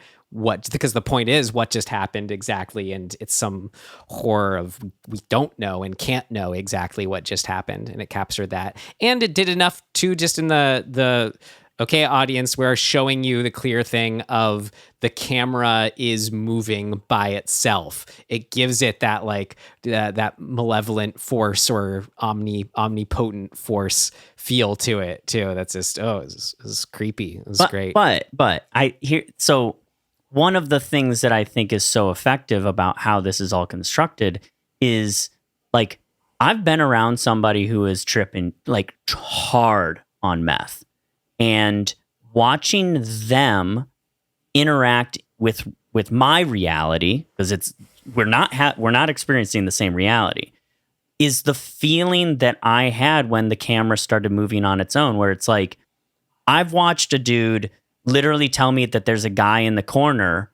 because the point is what just happened exactly, and it's some horror of we don't know and can't know exactly what just happened, and it captured that, and it did enough too, just in the okay, audience, we're showing you the clear thing of the camera is moving by itself. It gives it that like that malevolent force or omnipotent force feel to it too. That's just it's creepy. It was great. But I hear so. One of the things that I think is so effective about how this is all constructed is like I've been around somebody who is tripping like hard on meth, and watching them interact with my reality, because we're not experiencing the same reality, is the feeling that I had when the camera started moving on its own, where it's like I've watched a dude literally tell me that there's a guy in the corner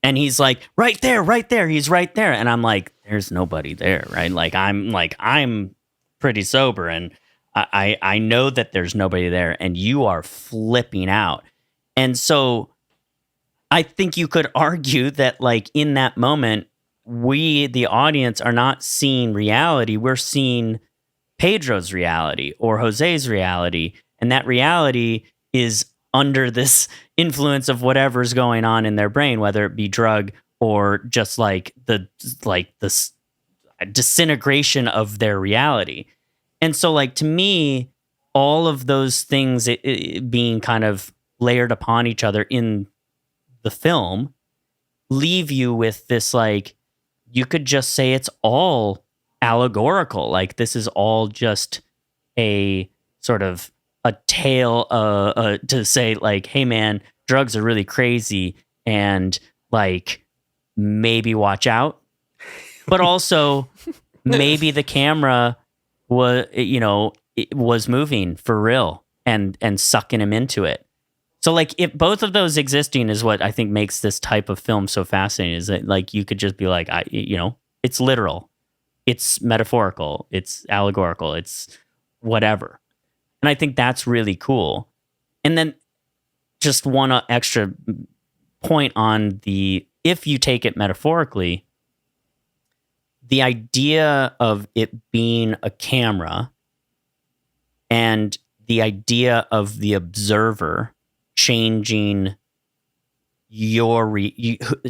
and he's like, right there, he's right there. And I'm like, there's nobody there, right? I'm pretty sober and I know that there's nobody there, and you are flipping out. And so I think you could argue that like in that moment, we, the audience, are not seeing reality. We're seeing Pedro's reality or Jose's reality. And that reality is under this influence of whatever's going on in their brain, whether it be drug or just like the disintegration of their reality. And so like to me, all of those things it being kind of layered upon each other in the film leave you with this, like, you could just say it's all allegorical. Like this is all just a sort of a tale to say like, hey man, drugs are really crazy and like maybe watch out. But also maybe the camera was moving for real and sucking him into it. So like if both of those existing is what I think makes this type of film so fascinating, is that like you could just be like, it's literal, it's metaphorical, it's allegorical, it's whatever. And I think that's really cool. And then just one extra point on if you take it metaphorically, the idea of it being a camera and the idea of the observer changing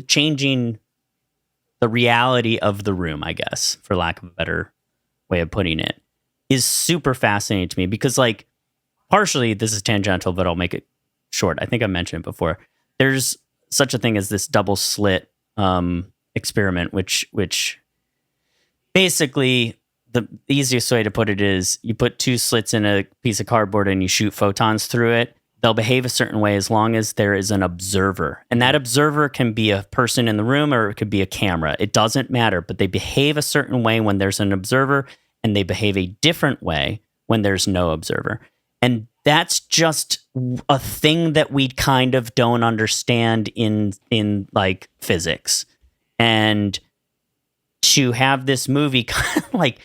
changing the reality of the room, I guess, for lack of a better way of putting it, is super fascinating to me, because like partially this is tangential, but I'll make it short. I think I mentioned it before. There's such a thing as this double slit experiment, which basically the easiest way to put it is you put two slits in a piece of cardboard and you shoot photons through it. They'll behave a certain way as long as there is an observer. And that observer can be a person in the room or it could be a camera. It doesn't matter, but they behave a certain way when there's an observer, and they behave a different way when there's no observer. And that's just a thing that we kind of don't understand in like physics. And to have this movie kind of like,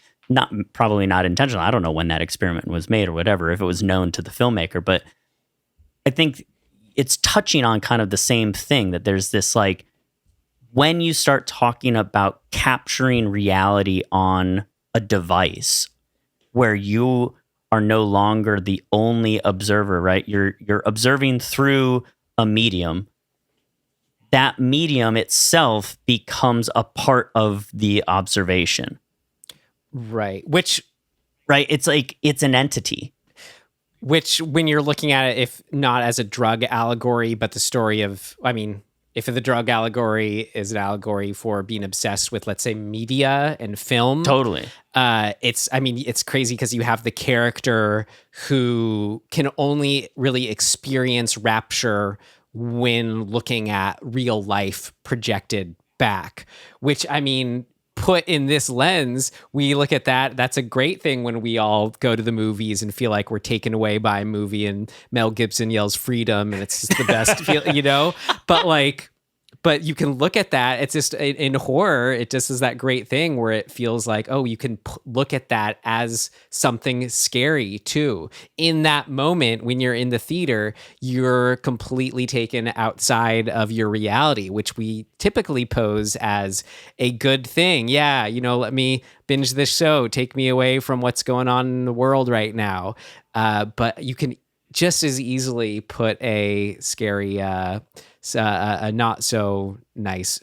probably not intentional. I don't know when that experiment was made or whatever, if it was known to the filmmaker, but I think it's touching on kind of the same thing, that there's this like, when you start talking about capturing reality on a device where you are no longer the only observer, right? You're observing through a medium. That medium itself becomes a part of the observation. Right. Right. It's like, it's an entity. Which, when you're looking at it, if not as a drug allegory, but the story of, I mean, if the drug allegory is an allegory for being obsessed with, let's say, media and film. Totally. It's crazy because you have the character who can only really experience rapture when looking at real life projected back, which, I mean, put in this lens, we look at that. That's a great thing when we all go to the movies and feel like we're taken away by a movie and Mel Gibson yells freedom and it's just the best feel, but you can look at that. It's just in horror, it just is that great thing where it feels like, oh, you can look at that as something scary too. In that moment, when you're in the theater, you're completely taken outside of your reality, which we typically pose as a good thing. Yeah, let me binge this show, take me away from what's going on in the world right now. But you can just as easily put a scary, a not so nice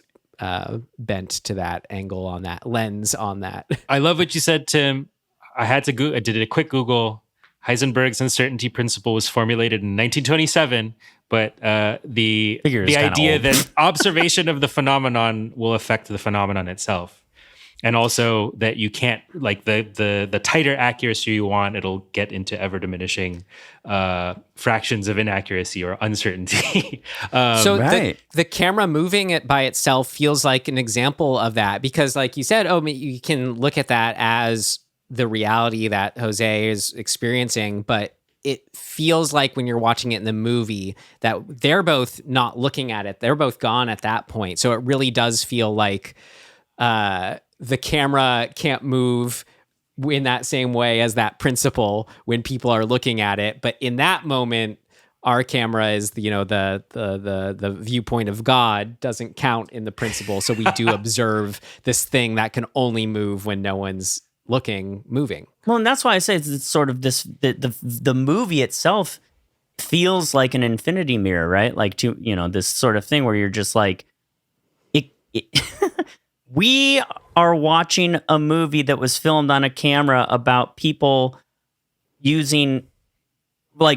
bent to that angle on that lens on that. I love what you said, Tim. I did a quick Google. Heisenberg's uncertainty principle was formulated in 1927, but the idea old. that observation of the phenomenon will affect the phenomenon itself. And also that you can't, like, the tighter accuracy you want, it'll get into ever diminishing fractions of inaccuracy or uncertainty. The camera moving it by itself feels like an example of that, because like you said, you can look at that as the reality that Jose is experiencing, but it feels like when you're watching it in the movie that they're both not looking at it. They're both gone at that point. So it really does feel like the camera can't move in that same way as that principle when people are looking at it. But in that moment, our camera is the viewpoint of God, doesn't count in the principle. So we do observe this thing that can only move when no one's moving. Well, and that's why I say it's sort of this, the movie itself feels like an infinity mirror, right? Like, this sort of thing where you're just like, we are watching a movie that was filmed on a camera about people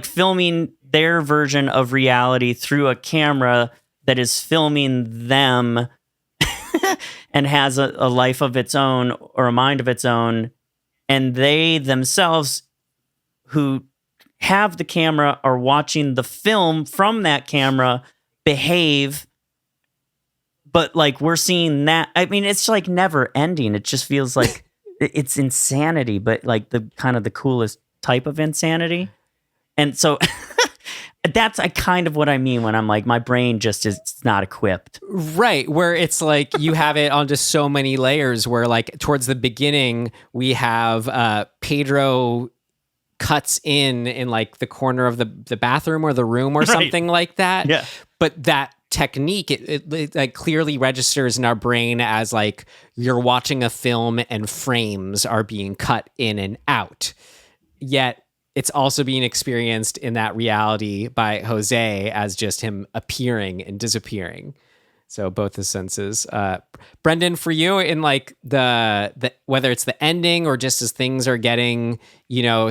filming their version of reality through a camera that is filming them and has a life of its own or a mind of its own. And they themselves, who have the camera, are watching the film from that camera behave. But like, we're seeing that. I mean, it's like never ending. It just feels like it's insanity, but like the kind of the coolest type of insanity. And so that's kind of what I mean when I'm like, my brain just is not equipped. Right. Where it's like you have it on just so many layers where, like, towards the beginning, we have Pedro cuts in like the corner of the bathroom or the room or something like that. Yeah. But that technique, it like clearly registers in our brain as like you're watching a film and frames are being cut in and out. Yet it's also being experienced in that reality by Jose as just him appearing and disappearing. So both the senses. Brendan, for you, in like the whether it's the ending or just as things are getting,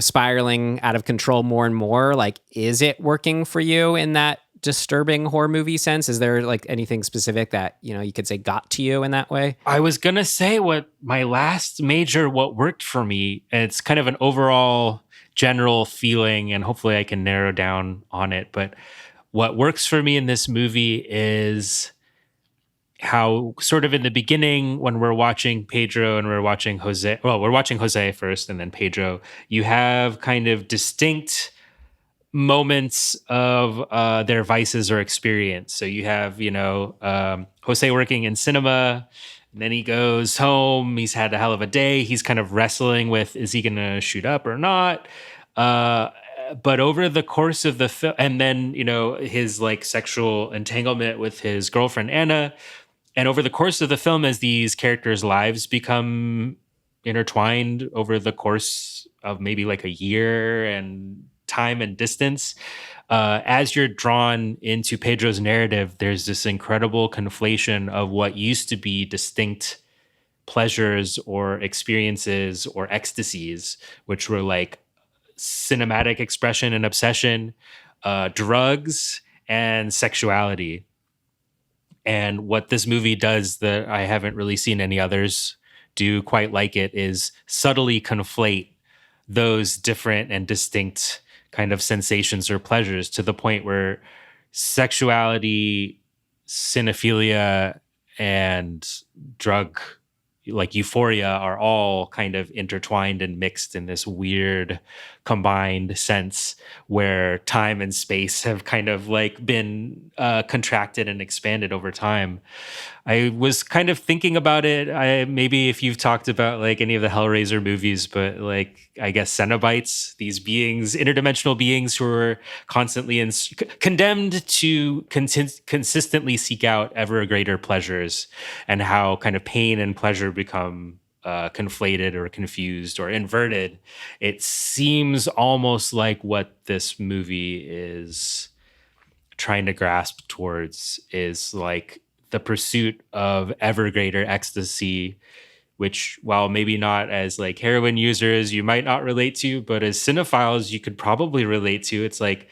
spiraling out of control more and more, like, is it working for you in that disturbing horror movie sense? Is there like anything specific that you could say got to you in that way? I was gonna say what worked for me, and it's kind of an overall general feeling, and hopefully I can narrow down on it, but what works for me in this movie is how sort of in the beginning, when we're watching Pedro and we're watching Jose, we're watching Jose first and then Pedro, you have kind of distinct moments of their vices or experience. So you have, Jose working in cinema, and then he goes home. He's had a hell of a day. He's kind of wrestling with, is he going to shoot up or not? But over the course of the film, and then, his like sexual entanglement with his girlfriend, Anna. And over the course of the film, as these characters' lives become intertwined over the course of maybe like a year and time and distance, as you're drawn into Pedro's narrative, there's this incredible conflation of what used to be distinct pleasures or experiences or ecstasies, which were like cinematic expression and obsession, drugs, and sexuality. And what this movie does that I haven't really seen any others do quite like it is subtly conflate those different and distinct kind of sensations or pleasures to the point where sexuality, cinephilia, and drug like euphoria are all kind of intertwined and mixed in this weird combined sense where time and space have kind of like been contracted and expanded over time. I was kind of thinking about it. Maybe if you've talked about like any of the Hellraiser movies, but like I guess Cenobites, these beings, interdimensional beings who are constantly condemned to consistently seek out ever greater pleasures, and how kind of pain and pleasure become conflated or confused or inverted. It seems almost like what this movie is trying to grasp towards is like the pursuit of ever greater ecstasy, which, while maybe not as like heroin users you might not relate to, but as cinephiles you could probably relate to. It's like,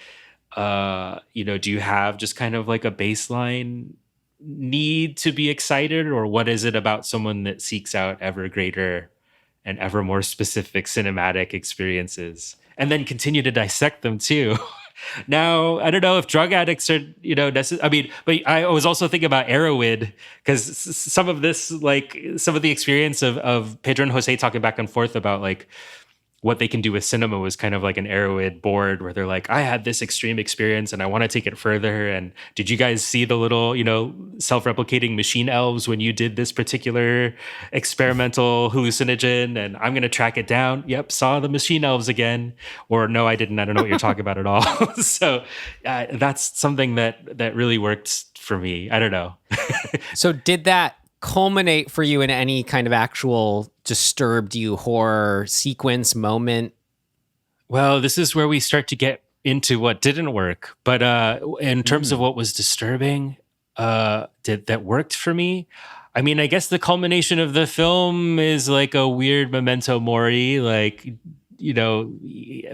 do you have just kind of like a baseline need to be excited, or what is it about someone that seeks out ever greater and ever more specific cinematic experiences and then continue to dissect them too? Now, I don't know if drug addicts are, but I was also thinking about Arrowid, because some of this, like some of the experience of Pedro and Jose talking back and forth about like what they can do with cinema was kind of like an Arrowid board where they're like, I had this extreme experience and I want to take it further. And did you guys see the little, self-replicating machine elves when you did this particular experimental hallucinogen? And I'm going to track it down. Yep, saw the machine elves again. Or no, I didn't. I don't know what you're talking about at all. So that's something that really worked for me. I don't know. So did that culminate for you in any kind of actual disturbed you horror sequence moment? Well, this is where we start to get into what didn't work. But in terms of what was disturbing, that worked for me, I mean, I guess the culmination of the film is like a weird memento mori, like,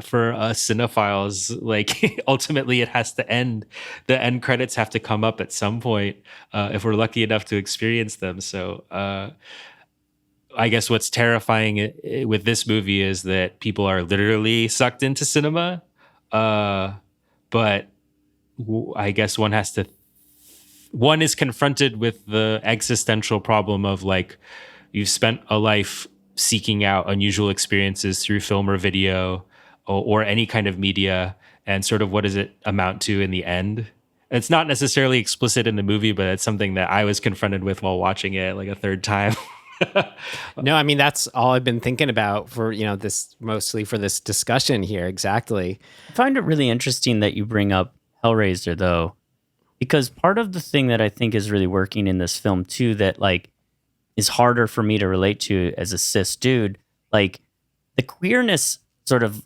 for us cinephiles, like ultimately it has to end. The end credits have to come up at some point if we're lucky enough to experience them. So I guess what's terrifying with this movie is that people are literally sucked into cinema. But I guess one is confronted with the existential problem of like, you've spent a life seeking out unusual experiences through film or video or any kind of media, and sort of what does it amount to in the end? It's not necessarily explicit in the movie, but it's something that I was confronted with while watching it like a third time. No, I mean, that's all I've been thinking about for, this mostly for this discussion here. Exactly. I find it really interesting that you bring up Hellraiser, though, because part of the thing that I think is really working in this film too, that like is harder for me to relate to as a cis dude, like the queerness sort of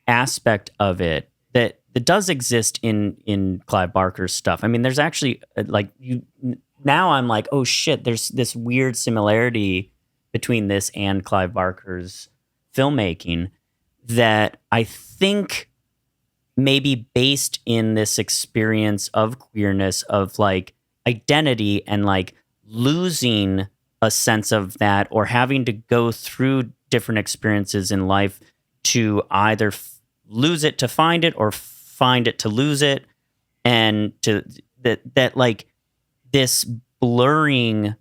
aspect of it that does exist in Clive Barker's stuff. I mean, there's actually now I'm like, oh shit, there's this weird similarity between this and Clive Barker's filmmaking that I think maybe based in this experience of queerness, of like identity and like losing a sense of that, or having to go through different experiences in life to either lose it to find it or find it to lose it. And to that like this blurring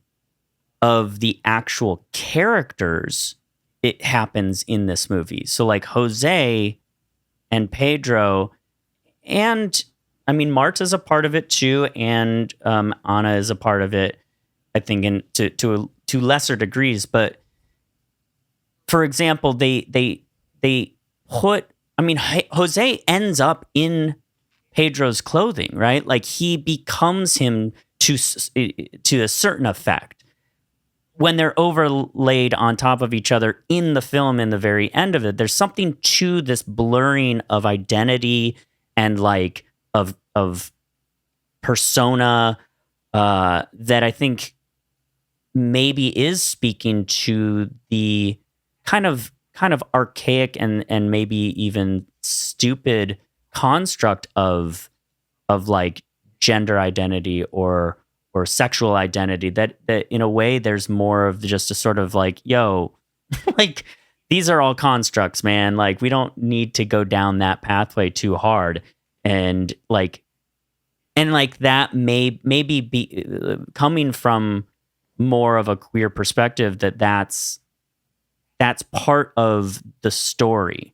of the actual characters, it happens in this movie. So like Jose and Pedro, and I mean, Marta's a part of it too. And Anna is a part of it, I think, to lesser degrees. But for example, they put, I mean, Jose ends up in Pedro's clothing, right? Like he becomes him to a certain effect when they're overlaid on top of each other in the film. In the very end of it, there's something to this blurring of identity and like of persona that I think maybe is speaking to the kind of archaic and maybe even stupid construct of like gender identity or or sexual identity, that in a way there's more of just a sort of like, yo, like these are all constructs, man. Like we don't need to go down that pathway too hard. And like that maybe be coming from more of a queer perspective, that's part of the story.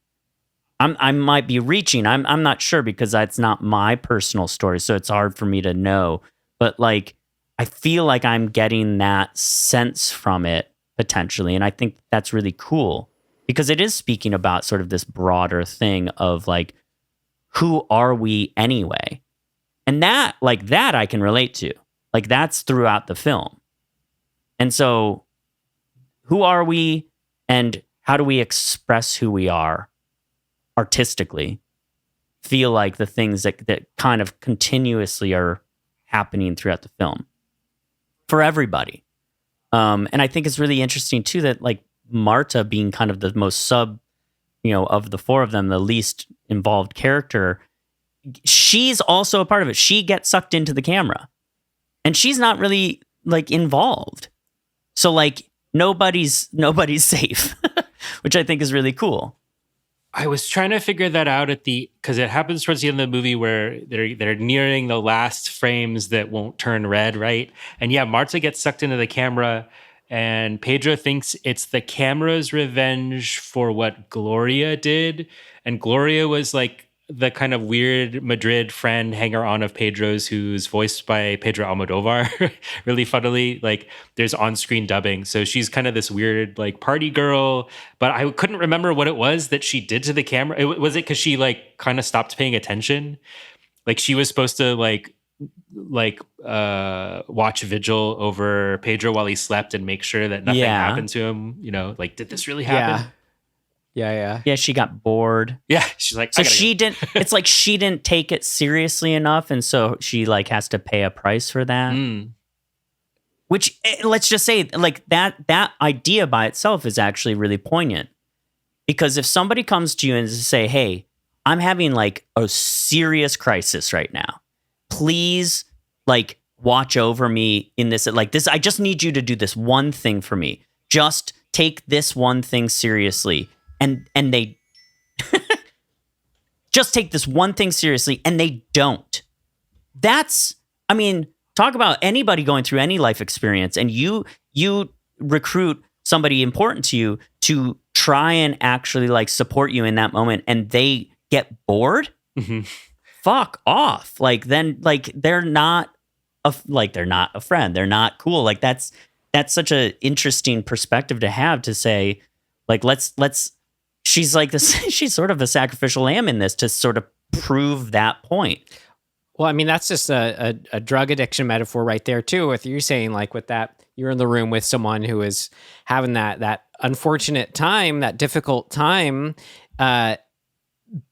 I might be reaching. I'm not sure because that's not my personal story, so it's hard for me to know. But like, I feel like I'm getting that sense from it potentially, and I think that's really cool because it is speaking about sort of this broader thing of like, who are we anyway? And that I can relate to. Like that's throughout the film. And so, who are we, and how do we express who we are artistically? Feel like the things that kind of continuously are happening throughout the film for everybody. And I think it's really interesting too that like Marta being kind of the most of the four of them, the least involved character, she's also a part of it. She gets sucked into the camera and she's not really like involved. So like nobody's safe, which I think is really cool. I was trying to figure that out because it happens towards the end of the movie where they're nearing the last frames that won't turn red, right? And yeah, Marta gets sucked into the camera, and Pedro thinks it's the camera's revenge for what Gloria did, and Gloria was like the kind of weird Madrid friend hanger-on of Pedro's, who's voiced by Pedro Almodovar. Really funnily, like there's on-screen dubbing, so she's kind of this weird like party girl. But I couldn't remember what it was that she did to the camera. Was it because she like kind of stopped paying attention? Like she was supposed to like watch vigil over Pedro while he slept and make sure that nothing happened to him. Like did this really happen? Yeah, she got bored. Yeah, she's like, so she didn't. It's like she didn't take it seriously enough, and so she like has to pay a price for that. Which let's just say, like that idea by itself is actually really poignant, because if somebody comes to you and say, "Hey, I'm having like a serious crisis right now. Please, like watch over me in this. Like this, I just need you to do this one thing for me. Just take this one thing seriously." And they just take this one thing seriously, and they don't. That's, I mean, talk about anybody going through any life experience, and you recruit somebody important to you to try and actually like support you in that moment, and they get bored. Fuck off. Like then, like they're not a friend. They're not cool. Like that's such an interesting perspective to have, to say, like let's. She's like this. She's sort of a sacrificial lamb in this to sort of prove that point. Well, I mean, that's just a drug addiction metaphor right there too. If you're saying like with that, you're in the room with someone who is having that unfortunate time, that difficult time.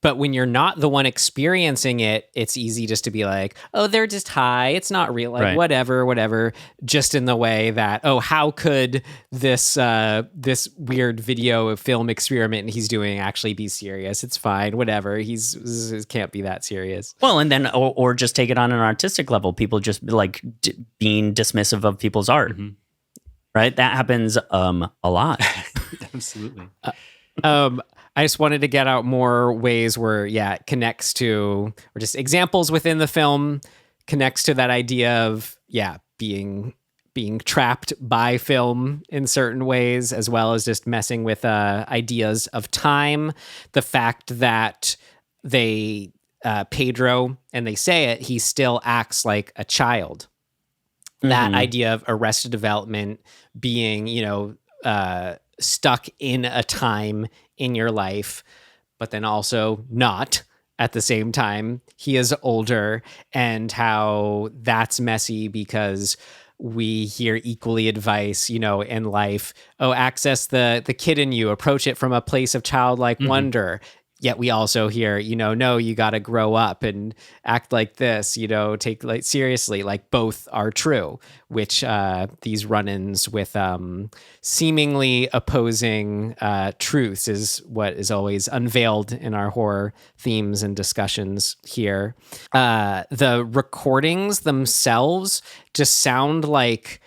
But when you're not the one experiencing it, it's easy just to be like, oh, they're just high. It's not real. Like, right. whatever. Just in the way that, oh, how could this weird video film experiment he's doing actually be serious? It's fine. Whatever. It can't be that serious. Well, and then, or just take it on an artistic level. People just like being dismissive of people's art. Right? That happens a lot. Absolutely. I just wanted to get out more ways where, it connects to, or just examples within the film, connects to that idea of, being trapped by film in certain ways, as well as just messing with ideas of time. The fact that Pedro, and they say it, he still acts like a child. That idea of Arrested Development being, stuck in a time in your life, but then also not at the same time. He is older, and how that's messy because we hear equally advice, in life. Oh, access the kid in you, approach it from a place of childlike wonder. Yet we also hear, no, you got to grow up and act like this, take like seriously, like both are true, which these run-ins with seemingly opposing truths is what is always unveiled in our horror themes and discussions here. The recordings themselves just sound like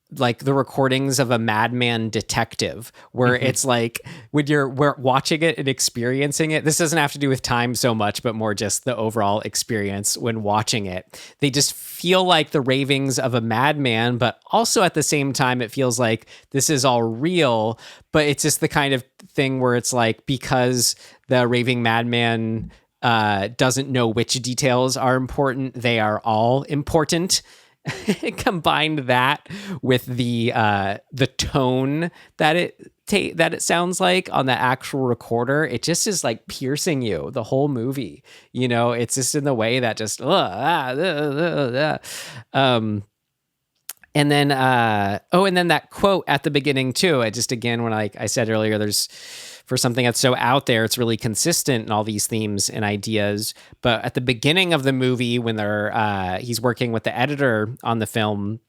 the recordings of a madman detective, where it's like when we're watching it and experiencing it, this doesn't have to do with time so much, but more just the overall experience when watching it. They just feel like the ravings of a madman, but also at the same time, it feels like this is all real, but it's just the kind of thing where it's like, because the raving madman doesn't know which details are important, they are all important. Combined that with the tone that it sounds like on the actual recorder, it just is like piercing you the whole movie. It's just in the way that just and then that quote at the beginning too. I just, again, when I said earlier, there's, for something that's so out there, it's really consistent in all these themes and ideas. But at the beginning of the movie, when he's working with the editor on the film,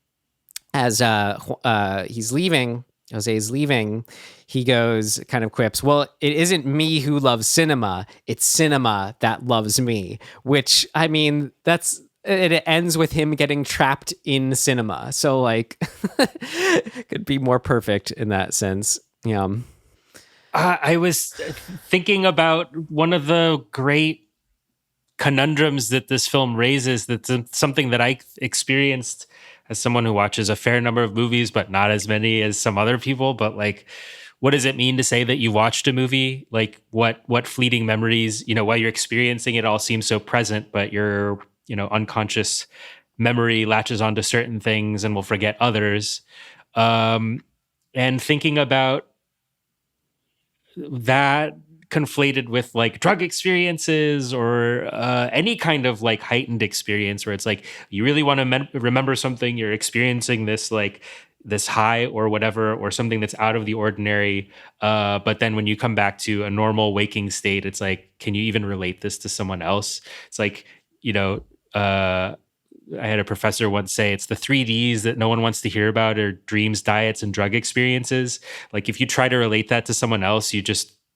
as Jose's leaving, he goes, kind of quips, "Well, it isn't me who loves cinema, it's cinema that loves me." Which, I mean, it ends with him getting trapped in cinema. So like, could be more perfect in that sense. Yeah. I was thinking about one of the great conundrums that this film raises. That's something that I experienced as someone who watches a fair number of movies, but not as many as some other people. But like, what does it mean to say that you watched a movie? Like, what fleeting memories, while you're experiencing it, all seems so present, but your unconscious memory latches onto certain things and will forget others. And thinking about that conflated with like drug experiences or any kind of like heightened experience where it's like you really want to remember something, you're experiencing this like this high or whatever, or something that's out of the ordinary, but then when you come back to a normal waking state, it's like, can you even relate this to someone else? It's like, I had a professor once say it's the 3Ds that no one wants to hear about, are dreams, diets, and drug experiences. Like if you try to relate that to someone else,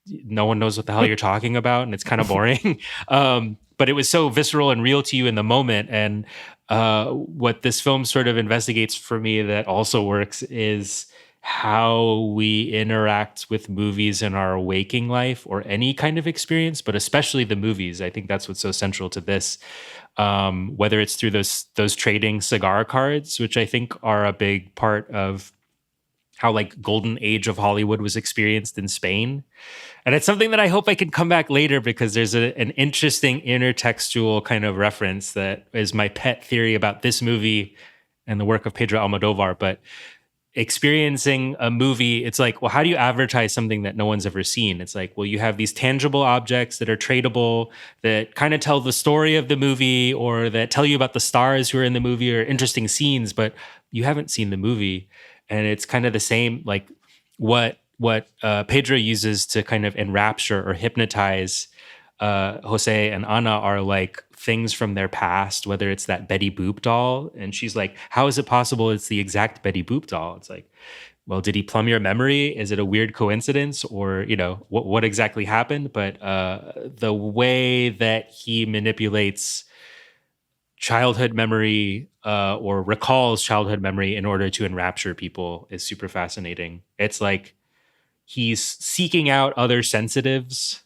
no one knows what the hell you're talking about, and it's kind of boring. But it was so visceral and real to you in the moment. And what this film sort of investigates for me that also works is how we interact with movies in our waking life or any kind of experience, but especially the movies. I think that's what's so central to this. Whether it's through those trading cigar cards, which I think are a big part of how like golden age of Hollywood was experienced in Spain. And it's something that I hope I can come back later, because there's an interesting intertextual kind of reference that is my pet theory about this movie and the work of Pedro Almodovar. But experiencing a movie, it's like, well, how do you advertise something that no one's ever seen? It's like, well, you have these tangible objects that are tradable, that kind of tell the story of the movie, or that tell you about the stars who are in the movie, or interesting scenes, but you haven't seen the movie. And it's kind of the same, like what Pedro uses to kind of enrapture or hypnotize Jose and Ana are like things from their past, whether it's that Betty Boop doll. And she's like, how is it possible it's the exact Betty Boop doll? It's like, well, did he plumb your memory? Is it a weird coincidence? Or, what exactly happened? But the way that he manipulates childhood memory or recalls childhood memory in order to enrapture people is super fascinating. It's like he's seeking out other sensitives.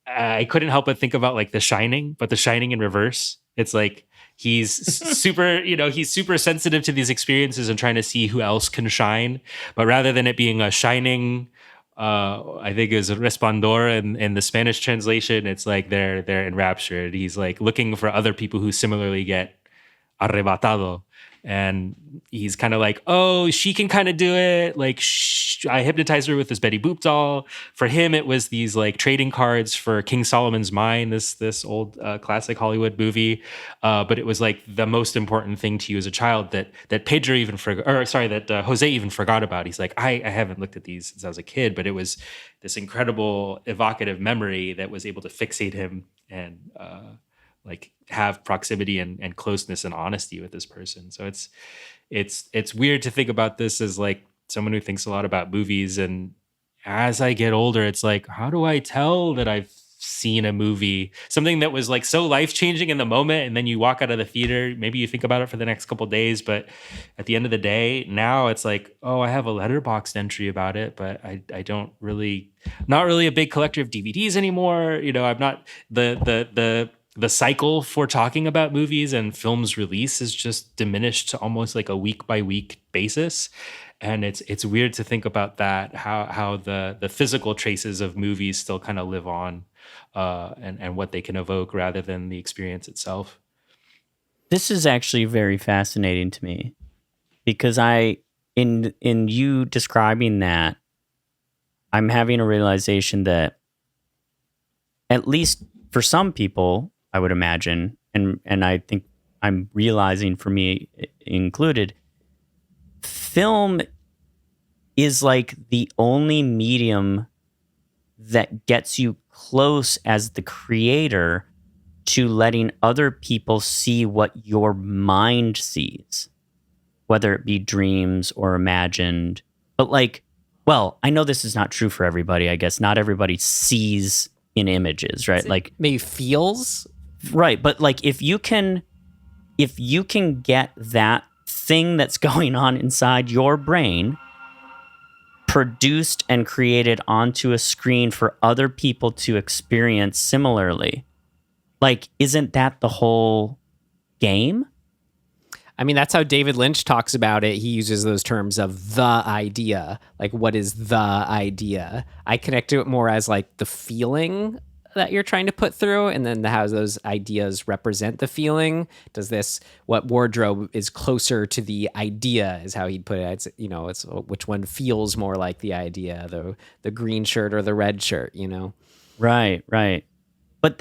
I couldn't help but think about like The Shining, but The Shining in reverse. It's like he's super, he's super sensitive to these experiences and trying to see who else can shine. But rather than it being a shining, I think it was Resplandor in the Spanish translation, it's like they're enraptured. He's like looking for other people who similarly get arrebatado. And he's kind of like, oh, she can kind of do it. Like, I hypnotized her with this Betty Boop doll. For him, it was these like trading cards for King Solomon's Mine, this old classic Hollywood movie. But it was like the most important thing to you as a child that Pedro even forgot, or sorry, that Jose even forgot about. He's like, I haven't looked at these since I was a kid, but it was this incredible evocative memory that was able to fixate him and like have proximity and closeness and honesty with this person. So it's weird to think about this as like someone who thinks a lot about movies. And as I get older, it's like, how do I tell that I've seen a movie, something that was like so life-changing in the moment, and then you walk out of the theater, maybe you think about it for the next couple of days, but at the end of the day, now it's like, oh, I have a Letterboxd entry about it, but I don't really, not really a big collector of DVDs anymore. You know, I'm not the cycle for talking about movies and films release is just diminished to almost like a week by week basis. And it's weird to think about that, how the physical traces of movies still kind of live on, and what they can evoke rather than the experience itself. This is actually very fascinating to me, because in you describing that, I'm having a realization that, at least for some people, I would imagine, and I think I'm realizing for me included, film is like the only medium that gets you close as the creator to letting other people see what your mind sees, whether it be dreams or imagined. But like, well, I know this is not true for everybody. I guess not everybody sees in images, right? Like maybe feels. Right, but like if you can get that thing that's going on inside your brain produced and created onto a screen for other people to experience similarly, like, isn't that the whole game? I mean, that's how David Lynch talks about it. He uses those terms of the idea. Like, what is the idea? I connect to it more as like the feeling that you're trying to put through, and then how those ideas represent the feeling. What wardrobe is closer to the idea is how he'd put it. It's which one feels more like the idea, the green shirt or the red shirt, Right. But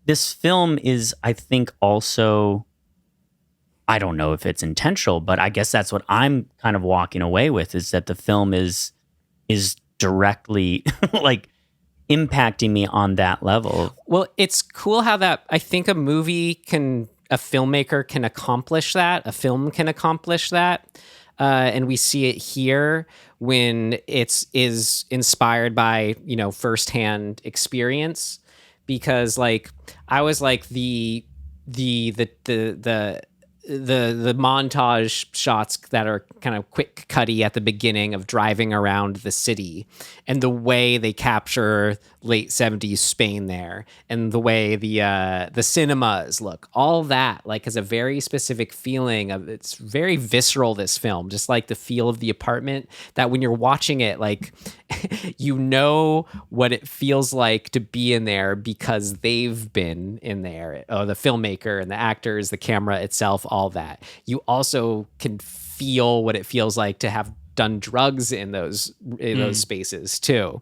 this film is, I think, also, I don't know if it's intentional, but I guess that's what I'm kind of walking away with, is that the film is directly like impacting me on that level. Well, it's cool how that, I think a filmmaker can accomplish that. A film can accomplish that. And we see it here when is inspired by, firsthand experience, because like, I was like the montage shots that are kind of quick cutty at the beginning of driving around the city, and the way they capture late 70s Spain there, and the way the cinemas look, all that like has a very specific feeling of, it's very visceral, this film, just like the feel of the apartment, that when you're watching it, like what it feels like to be in there because they've been in there. The filmmaker and the actors, the camera itself, all that. You also can feel what it feels like to have done drugs in those spaces too.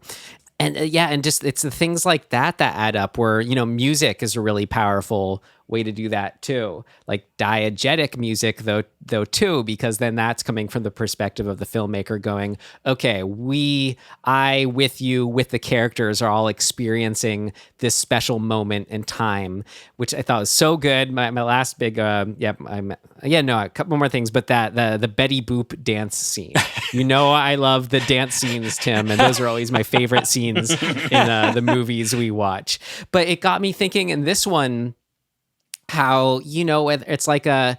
And and just, it's the things like that add up, where, music is a really powerful way to do that too. Like diegetic music though too, because then that's coming from the perspective of the filmmaker going, okay, I with you, with the characters, are all experiencing this special moment in time, which I thought was so good. My last big, a couple more things, but the Betty Boop dance scene. I love the dance scenes, Tim, and those are always my favorite scenes in the movies we watch. But it got me thinking in this one, how it's like a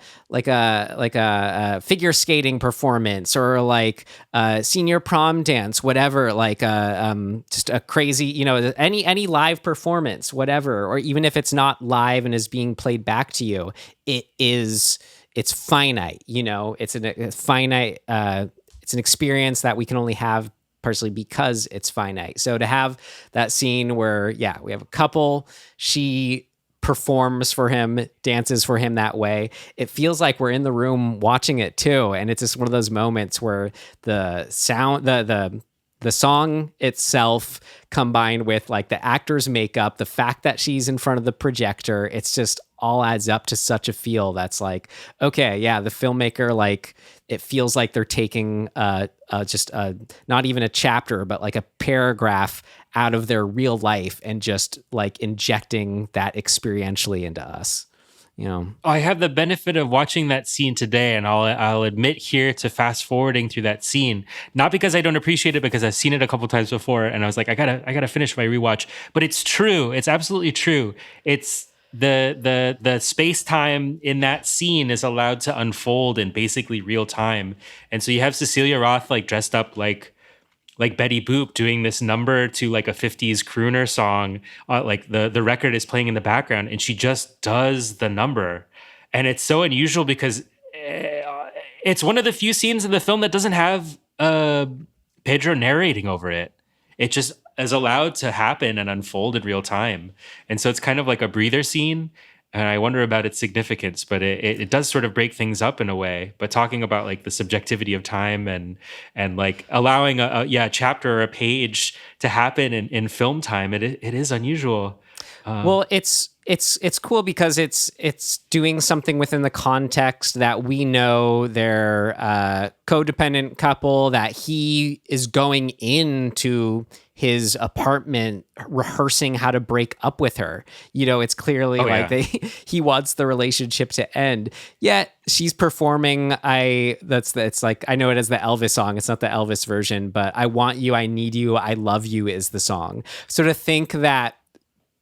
figure skating performance, or like senior prom dance, whatever, like just a crazy, any live performance, whatever, or even if it's not live and is being played back to you, it's finite. It's a finite. It's an experience that we can only have partially because it's finite. So to have that scene where we have a couple, she performs for him, dances for him that way. It feels like we're in the room watching it too. And it's just one of those moments where the sound, the song itself combined with like the actor's makeup, the fact that she's in front of the projector, it's just all adds up to such a feel that's like, okay, yeah, the filmmaker, like it feels like they're taking just not even a chapter, but like a paragraph out of their real life and just like injecting that experientially into us. You know, I have the benefit of watching that scene today, and I'll admit here to fast forwarding through that scene, not because I don't appreciate it, because I've seen it a couple times before, and I was like, I gotta finish my rewatch. But it's true. It's absolutely true. It's the space time in that scene is allowed to unfold in basically real time, and so you have Cecilia Roth like dressed up like Betty Boop doing this number to like a 50s crooner song. Like the record is playing in the background and she just does the number. And it's so unusual because it's one of the few scenes in the film that doesn't have Pedro narrating over it. It just is allowed to happen and unfold in real time. And so it's kind of like a breather scene. And I wonder about its significance, but it does sort of break things up in a way. But talking about like the subjectivity of time and like allowing a chapter or a page to happen in film time, it is unusual. Well, it's cool because it's doing something within the context that we know they're a codependent couple, that he is going into his apartment rehearsing how to break up with her. You know, it's clearly he wants the relationship to end. Yet she's performing it's like, I know it as the Elvis song. It's not the Elvis version, but I Want You, I Need You, I Love You is the song. So to think that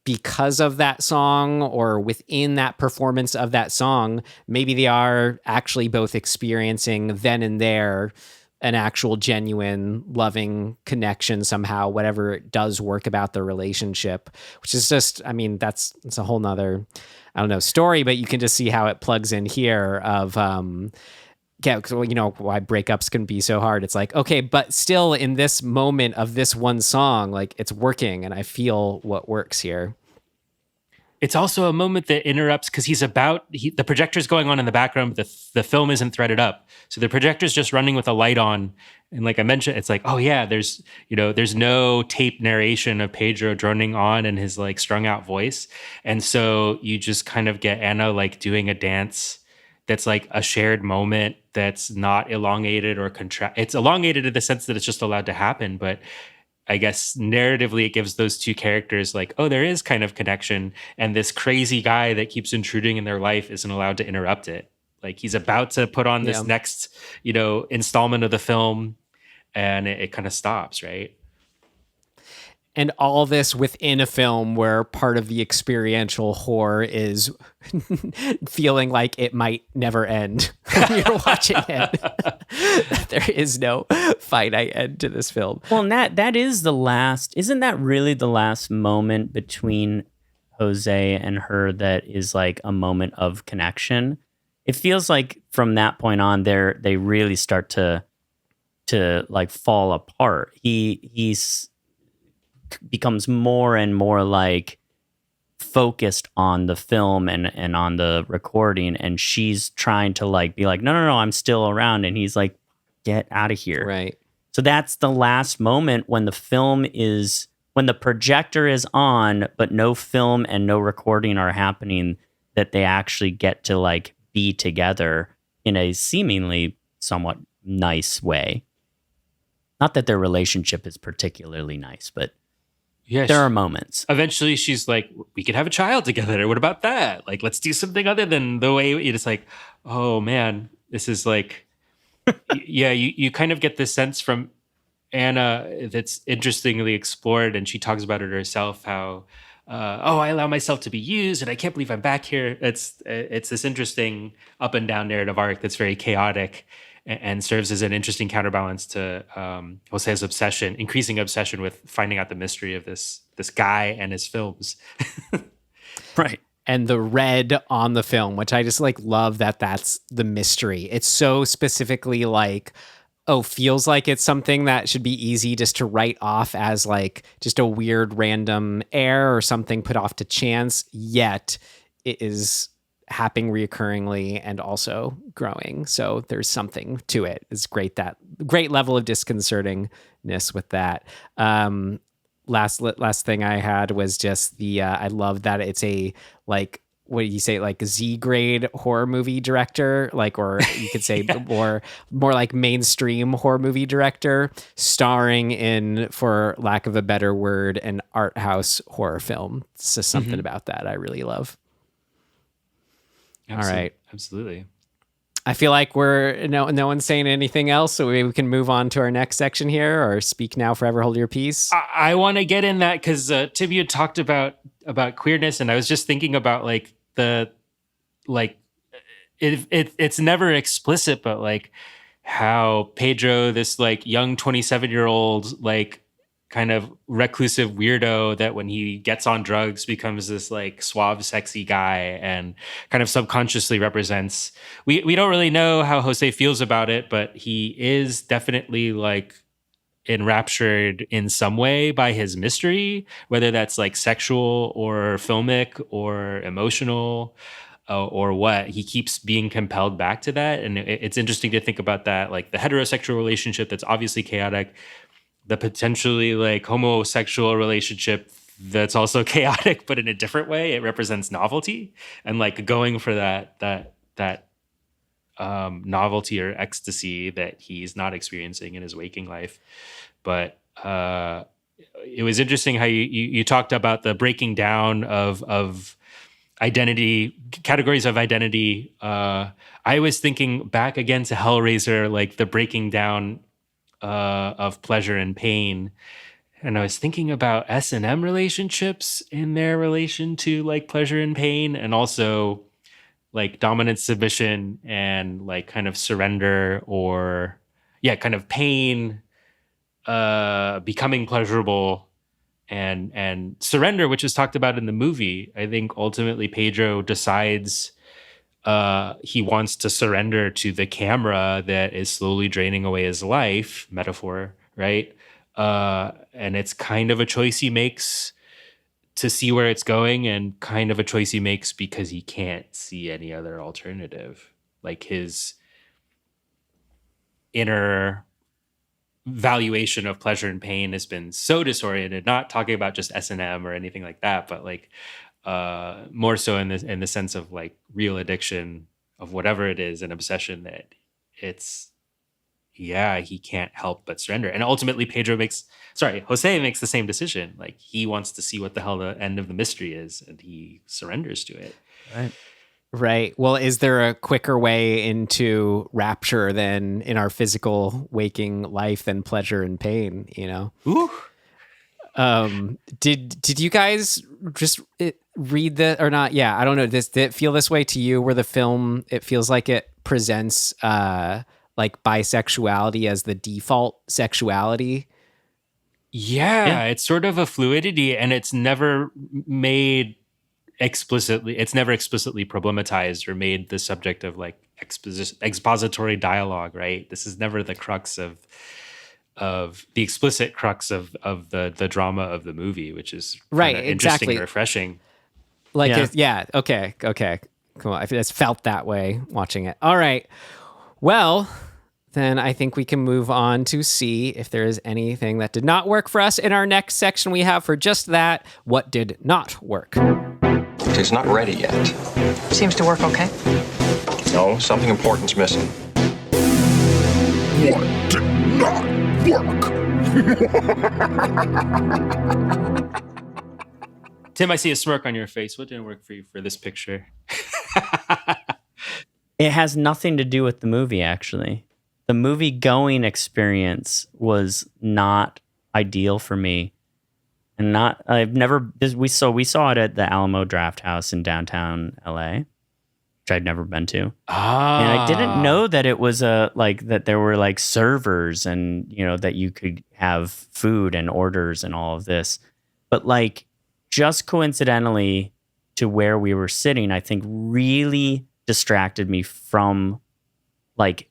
because of that song or within that performance of that song, maybe they are actually both experiencing then and there an actual genuine loving connection somehow, whatever it does work about the relationship, which is just, I mean, it's a whole nother, I don't know, story, but you can just see how it plugs in here of, you know, why breakups can be so hard. It's like, okay, but still in this moment of this one song, like it's working and I feel what works here. It's also a moment that interrupts because the projector's going on in the background, but the film isn't threaded up. So the projector's just running with a light on. And like I mentioned, it's like, oh yeah, there's no tape narration of Pedro droning on in his like strung out voice. And so you just kind of get Anna like doing a dance that's like a shared moment that's not elongated or it's elongated in the sense that it's just allowed to happen, but I guess narratively it gives those two characters like, oh, there is kind of connection, and this crazy guy that keeps intruding in their life isn't allowed to interrupt it. Like he's about to put on this next, installment of the film, and it kind of stops, right? And all this within a film where part of the experiential horror is feeling like it might never end when you're watching it. There is no finite end to this film. Well, and that is isn't that really the last moment between Jose and her that is like a moment of connection? It feels like from that point on, they really start to like fall apart. He's becomes more and more like focused on the film and on the recording, and she's trying to like be like, no, I'm still around, and he's like, get out of here. Right. So that's the last moment when when the projector is on, but no film and no recording are happening, that they actually get to like be together in a seemingly somewhat nice way. Not that their relationship is particularly nice, but yeah, there are moments. Eventually she's like, we could have a child together. What about that? Like, let's do something other than the way it's like, oh man, this is like, yeah, you kind of get this sense from Anna that's interestingly explored. And she talks about it herself, how, I allow myself to be used and I can't believe I'm back here. It's this interesting up and down narrative arc that's very chaotic and serves as an interesting counterbalance to Jose's increasing obsession with finding out the mystery of this guy and his films. Right. And the red on the film, which I just like love that's the mystery. It's so specifically like feels like it's something that should be easy just to write off as like just a weird random error or something put off to chance, yet it is happening reoccurringly and also growing. So there's something to it. It's great, that great level of disconcertingness with that. Last thing I had was just I love that it's a, like, what do you say, like Z grade horror movie director, like, or you could say more like mainstream horror movie director, starring in, for lack of a better word, an art house horror film. It's just something about that I really love. All right. Absolutely. I feel like no one's saying anything else, so we can move on to our next section here, or speak now, forever hold your peace. I want to get in that because Tim, you talked about queerness, and I was just thinking about like it's never explicit, but like how Pedro, this like young 27-year-old, like kind of reclusive weirdo that when he gets on drugs becomes this like suave, sexy guy, and kind of subconsciously represents, we don't really know how Jose feels about it, but he is definitely like enraptured in some way by his mystery, whether that's like sexual or filmic or emotional or what. He keeps being compelled back to that. And it's interesting to think about that, like the heterosexual relationship that's obviously chaotic, the potentially like homosexual relationship that's also chaotic, but in a different way. It represents novelty and like going for that novelty or ecstasy that he's not experiencing in his waking life. But it was interesting how you talked about the breaking down of identity, categories of identity. I was thinking back again to Hellraiser, like the breaking down of pleasure and pain. And I was thinking about S&M relationships in their relation to like pleasure and pain, and also like dominant submission and like kind of surrender, or kind of pain becoming pleasurable, and surrender, which is talked about in the movie. I think ultimately Pedro decides he wants to surrender to the camera that is slowly draining away his life, metaphor, right? And it's kind of a choice he makes to see where it's going, and kind of a choice he makes because he can't see any other alternative. Like his inner valuation of pleasure and pain has been so disoriented, not talking about just S&M or anything like that, but like more so in the sense of like real addiction of whatever it is, an obsession, that he can't help but surrender. And ultimately Jose makes the same decision. Like he wants to see what the hell the end of the mystery is, and he surrenders to it. Right. Well, is there a quicker way into rapture than in our physical waking life than pleasure and pain, you know? Ooh. Did you guys just read the, or not? Yeah, I don't know. Did it feel this way to you, where the film, it feels like it presents like bisexuality as the default sexuality? Yeah, it's sort of a fluidity, and it's never made explicitly, it's never explicitly problematized or made the subject of like expository dialogue, right? This is never the crux of the explicit crux of the drama of the movie, which is right, interesting exactly. and refreshing. Like, okay, cool. I just felt that way watching it. All right, well, then I think we can move on to see if there is anything that did not work for us. In our next section, we have for just that, what did not work. It's not ready yet. Seems to work okay. No, something important's missing. What did not work? Tim, I see a smirk on your face. What didn't work for you for this picture? It has nothing to do with the movie, actually. The movie going experience was not ideal for me. And we saw it at the Alamo Drafthouse in downtown LA, which I'd never been to. And I didn't know that it was that there were like servers, and, you know, that you could have food and orders and all of this. But like, just coincidentally to where we were sitting, I think really distracted me from like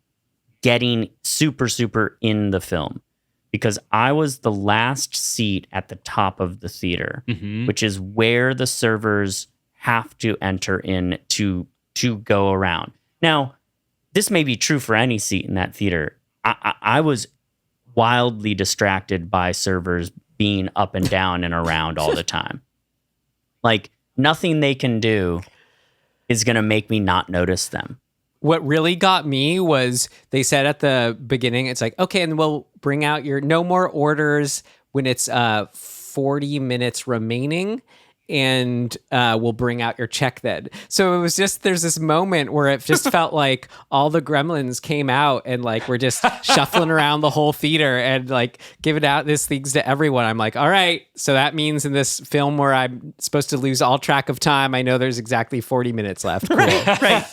getting super, super in the film, because I was the last seat at the top of the theater, which is where the servers have to enter in to go around. Now, this may be true for any seat in that theater. I was wildly distracted by servers being up and down and around all the time. Like, nothing they can do is going to make me not notice them. What really got me was they said at the beginning, it's like, okay, and we'll bring out your no more orders when it's 40 minutes remaining, and we'll bring out your check then. So it was just, there's this moment where it just felt like all the gremlins came out and like we're just shuffling around the whole theater and like giving out these things to everyone. I'm like, all right, so that means in this film where I'm supposed to lose all track of time, I know there's exactly 40 minutes left. Cool. Right.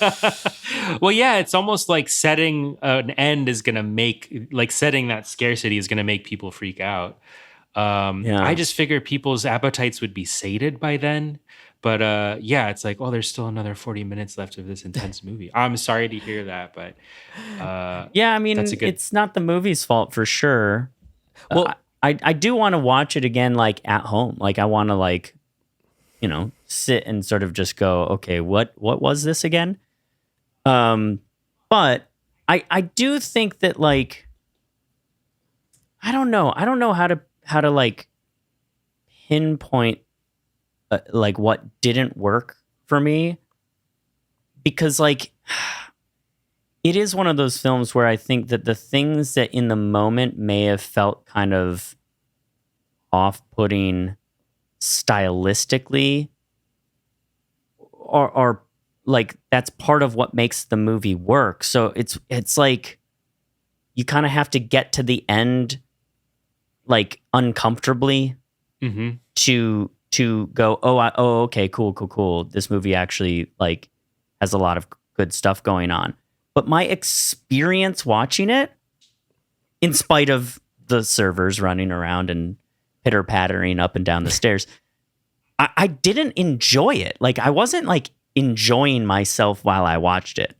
Well, yeah, it's almost like setting an end is going to make, like setting that scarcity is going to make people freak out. I just figured people's appetites would be sated by then. But yeah, it's like, oh, there's still another 40 minutes left of this intense movie. I'm sorry to hear that, but yeah, I mean, it's not the movie's fault for sure. Well, I do want to watch it again, like at home. Like I want to like, you know, sit and sort of just go, okay, what was this again? But I do think that like, I don't know how to like pinpoint like what didn't work for me, because like it is one of those films where I think that the things that in the moment may have felt kind of off-putting stylistically are like that's part of what makes the movie work. So it's like you kind of have to get to the end like uncomfortably to go, okay, cool. This movie actually like has a lot of good stuff going on. But my experience watching it, in spite of the servers running around and pitter-pattering up and down the stairs, I didn't enjoy it. Like I wasn't like enjoying myself while I watched it.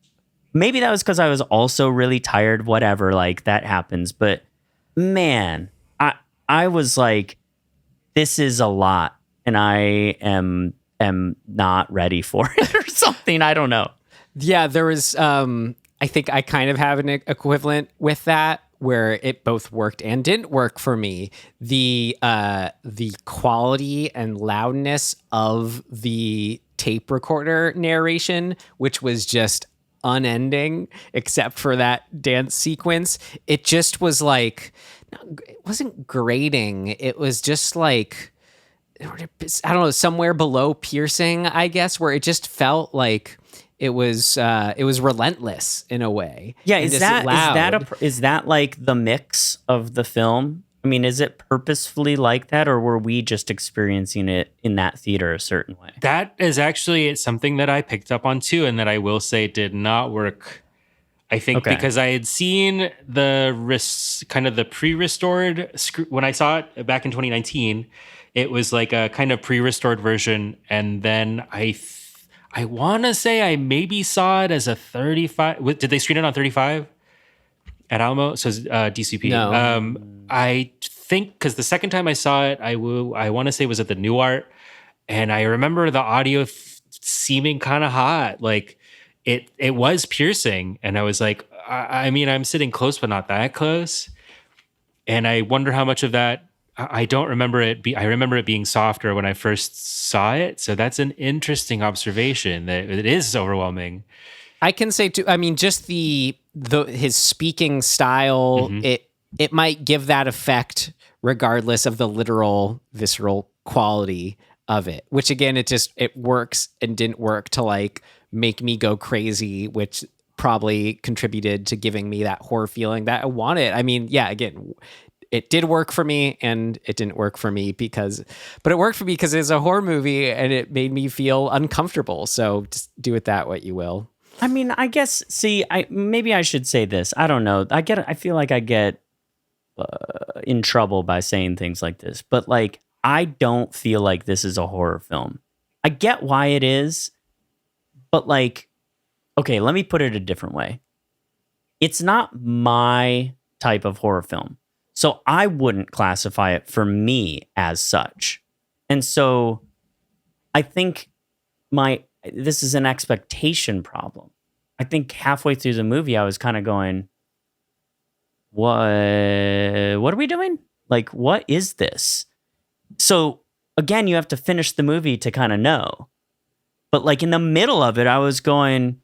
Maybe that was because I was also really tired, whatever, like that happens. But man, I was like, this is a lot, and I am not ready for it or something. I don't know. Yeah, there was, I think I kind of have an equivalent with that, where it both worked and didn't work for me. The quality and loudness of the tape recorder narration, which was just unending, except for that dance sequence. It just was like, it wasn't grating. It was just like, I don't know, somewhere below piercing, I guess, where it just felt like it was relentless in a way. Yeah, is that like the mix of the film? I mean, is it purposefully like that, or were we just experiencing it in that theater a certain way? That is actually something that I picked up on too, and that I will say did not work. I think because I had seen the kind of the pre-restored when I saw it back in 2019, it was like a kind of pre-restored version, and then I want to say I maybe saw it as a 35. Did they screen it on 35 at Alamo? So DCP. No. I think because the second time I saw it, I want to say it was at the New Art, and I remember the audio seeming kind of hot, like. It was piercing, and I was like, I mean, I'm sitting close, but not that close. And I wonder how much of that, I don't remember it. I remember it being softer when I first saw it. So that's an interesting observation that it is overwhelming. I can say too, I mean, just his speaking style, it might give that effect regardless of the literal visceral quality of it, which again, it works and didn't work to like make me go crazy, which probably contributed to giving me that horror feeling that I wanted. I mean, yeah, again, it did work for me and it didn't work for me but it worked for me because it's a horror movie and it made me feel uncomfortable. So just do with that what you will. I mean, I guess, maybe I should say this. I don't know. I feel like I get in trouble by saying things like this, but like, I don't feel like this is a horror film. I get why it is, but like, okay, let me put it a different way. it's not my type of horror film. So I wouldn't classify it for me as such. And so I think this is an expectation problem. I think halfway through the movie, I was kind of going, what are we doing? Like, what is this? So again, you have to finish the movie to kind of know. But like in the middle of it, I was going,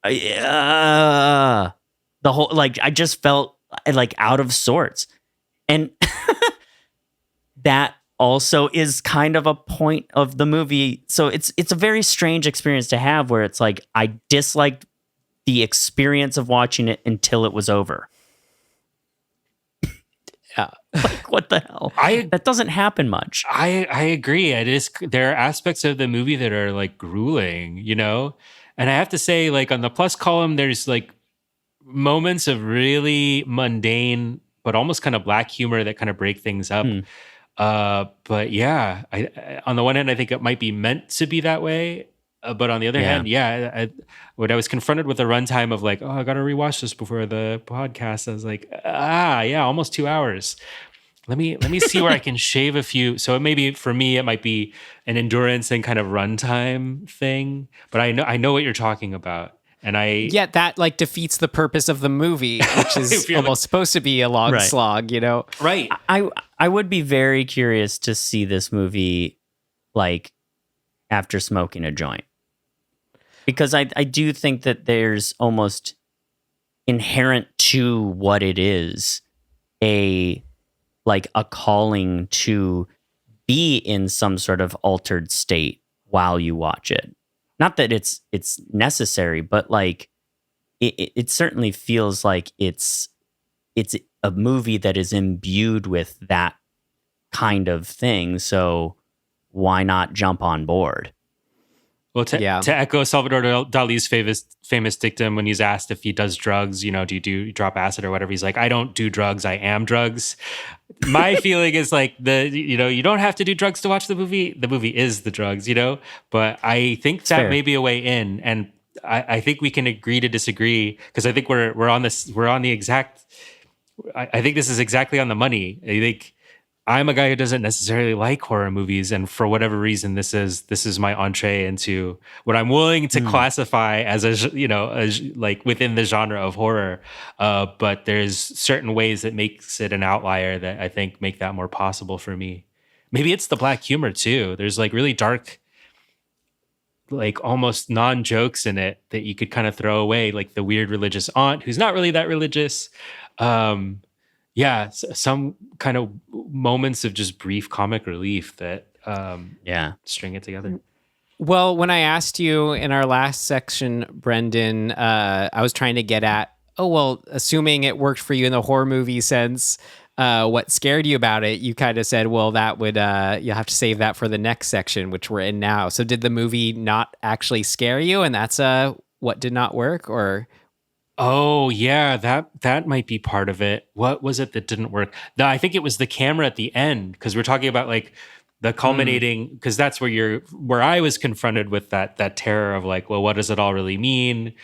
the whole, like, I just felt like out of sorts. And that also is kind of a point of the movie. So it's a very strange experience to have where it's like, I disliked the experience of watching it until it was over. Yeah. Like, what the hell? That doesn't happen much. I agree. There are aspects of the movie that are like grueling, you know? And I have to say, like, on the plus column, there's like moments of really mundane, but almost kind of black humor that kind of break things up. But yeah, I on the one hand, I think it might be meant to be that way. But on the other hand, when I was confronted with a runtime of like, oh, I got to rewatch this before the podcast, I was like, almost 2 hours. Let me see where I can shave a few. So maybe for me, it might be an endurance and kind of runtime thing. But I know what you're talking about. And that like defeats the purpose of the movie, which is almost supposed to be a long slog, you know? Right. I would be very curious to see this movie like after smoking a joint. Because I do think that there's almost inherent to what it is a calling to be in some sort of altered state while you watch it. Not that it's necessary, but like it certainly feels like it's a movie that is imbued with that kind of thing. So why not jump on board? Well, to echo Salvador Dali's famous dictum when he's asked if he does drugs, you know, do you drop acid or whatever? He's like, I don't do drugs, I am drugs. My feeling is like you don't have to do drugs to watch the movie. The movie is the drugs, you know? But I think that may be a way in. And I think we can agree to disagree because I think I think this is exactly on the money. I think I'm a guy who doesn't necessarily like horror movies, and for whatever reason, this is my entree into what I'm willing to classify as like within the genre of horror. But there's certain ways that makes it an outlier that I think make that more possible for me. Maybe it's the black humor too. There's like really dark, like almost non-jokes in it that you could kind of throw away, like the weird religious aunt who's not really that religious. Some kind of moments of just brief comic relief that string it together. Well, when I asked you in our last section, Brendan, I was trying to get at, assuming it worked for you in the horror movie sense, what scared you about it, you kind of said, well, that would, you'll have to save that for the next section, which we're in now. So did the movie not actually scare you? And that's what did not work, or... Oh, yeah, that might be part of it. What was it that didn't work? No, I think it was the camera at the end, because we're talking about like the culminating, because that's where I was confronted with that terror of like, well, what does it all really mean?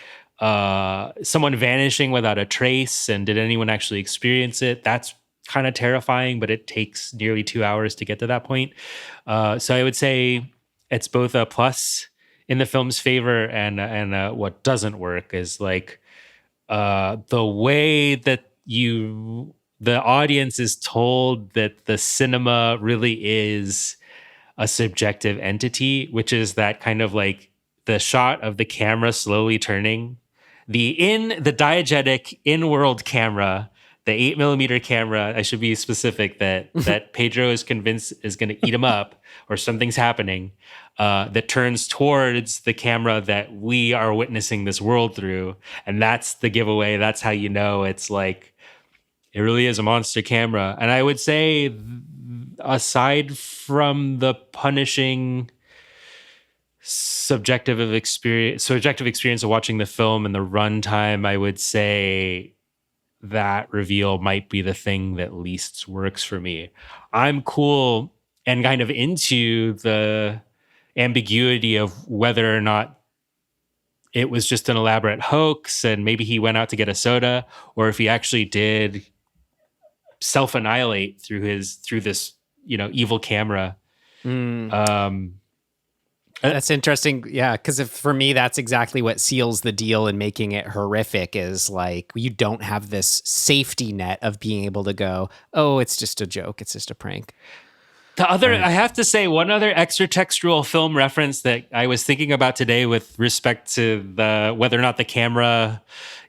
Someone vanishing without a trace, and did anyone actually experience it? That's kind of terrifying, but it takes nearly 2 hours to get to that point. So I would say it's both a plus in the film's favor and what doesn't work is like, the way that the audience is told that the cinema really is a subjective entity, which is that kind of like the shot of the camera slowly turning, the diegetic in-world camera, the 8mm camera. I should be specific that Pedro is convinced is going to eat him up or something's happening. That turns towards the camera that we are witnessing this world through. And that's the giveaway. That's how you know it's like, it really is a monster camera. And I would say, aside from the punishing subjective experience of watching the film and the runtime, I would say that reveal might be the thing that least works for me. I'm cool and kind of into the ambiguity of whether or not it was just an elaborate hoax and maybe he went out to get a soda, or if he actually did self-annihilate through this, evil camera. That's interesting. Yeah, because for me, that's exactly what seals the deal in making it horrific is like you don't have this safety net of being able to go, oh, it's just a joke. It's just a prank. I have to say, one other extra-textual film reference that I was thinking about today with respect to whether or not the camera,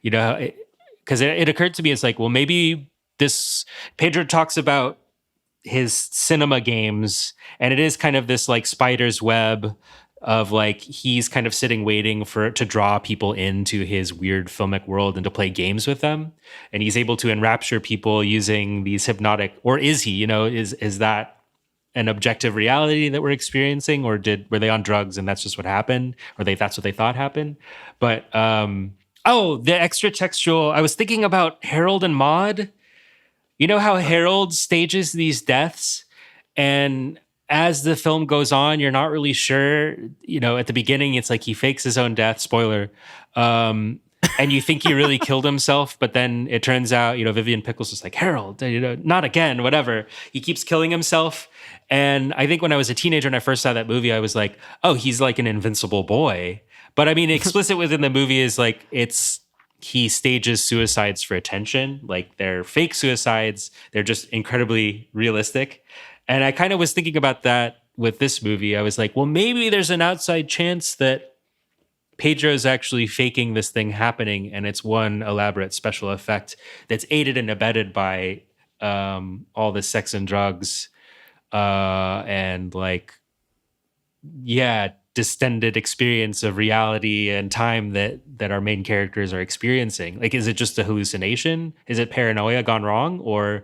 because it occurred to me, it's like, well, maybe Pedro talks about his cinema games, and it is kind of this like spider's web of like he's kind of sitting waiting to draw people into his weird filmic world and to play games with them, and he's able to enrapture people using these hypnotic, or is he, is that an objective reality that we're experiencing, or were they on drugs and that's just what happened, or that's what they thought happened? But the extra textual, I was thinking about Harold and Maude. You know how Harold stages these deaths, and as the film goes on, you're not really sure. At the beginning, it's like he fakes his own death. Spoiler. And you think he really killed himself, but then it turns out, Vivian Pickles was like, Harold, not again, whatever. He keeps killing himself. And I think when I was a teenager and I first saw that movie, I was like, oh, he's like an invincible boy. But I mean, explicit within the movie is like, he stages suicides for attention. Like they're fake suicides. They're just incredibly realistic. And I kind of was thinking about that with this movie. I was like, well, maybe there's an outside chance that Pedro's actually faking this thing happening, and it's one elaborate special effect that's aided and abetted by all the sex and drugs and distended experience of reality and time that our main characters are experiencing. Like, is it just a hallucination? Is it paranoia gone wrong? Or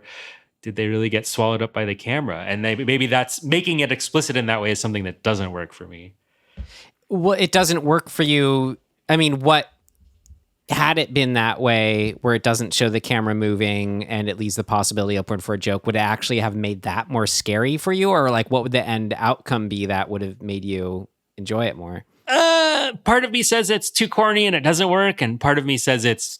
did they really get swallowed up by the camera? And maybe that's making it explicit in that way is something that doesn't work for me. Well, it doesn't work for you. I mean, what had it been that way where it doesn't show the camera moving and it leaves the possibility open for a joke? Would it actually have made that more scary for you? Or like, what would the end outcome be that would have made you enjoy it more? Part of me says it's too corny and it doesn't work. And part of me says it's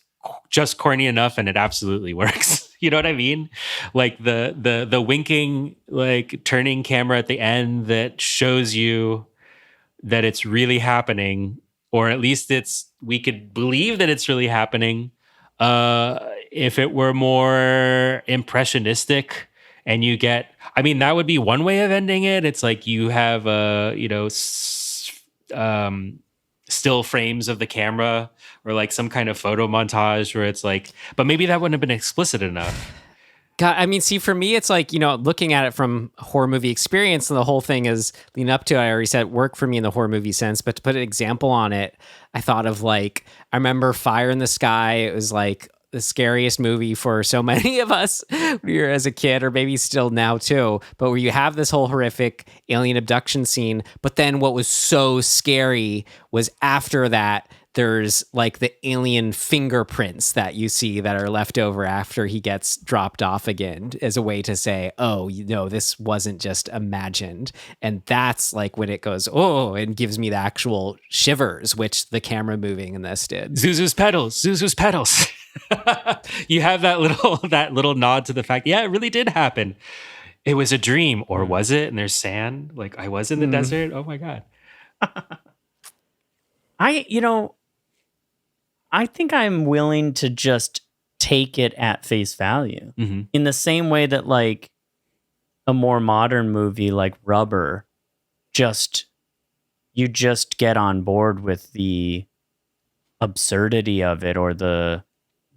just corny enough and it absolutely works. You know what I mean? Like the winking, like turning camera at the end that shows you that it's really happening, or at least we could believe that it's really happening. If it were more impressionistic and that would be one way of ending it. It's like you have, still frames of the camera or like some kind of photo montage where it's like, but maybe that wouldn't have been explicit enough. God, I mean, see, for me, it's like, looking at it from a horror movie experience, and the whole thing is leading up to, I already said, work for me in the horror movie sense, but to put an example on it, I thought of I remember Fire in the Sky. It was like the scariest movie for so many of us when we were as a kid, or maybe still now too, but where you have this whole horrific alien abduction scene, but then what was so scary was after that, there's like the alien fingerprints that you see that are left over after he gets dropped off again as a way to say, oh, this wasn't just imagined. And that's like when it goes, oh, and gives me the actual shivers, which the camera moving in this did. Zuzu's pedals. You have that little nod to the fact, yeah, it really did happen. It was a dream, or was it? And there's sand. Like I was in the desert. Oh my God. I think I'm willing to just take it at face value in the same way that like a more modern movie like Rubber, you just get on board with the absurdity of it or the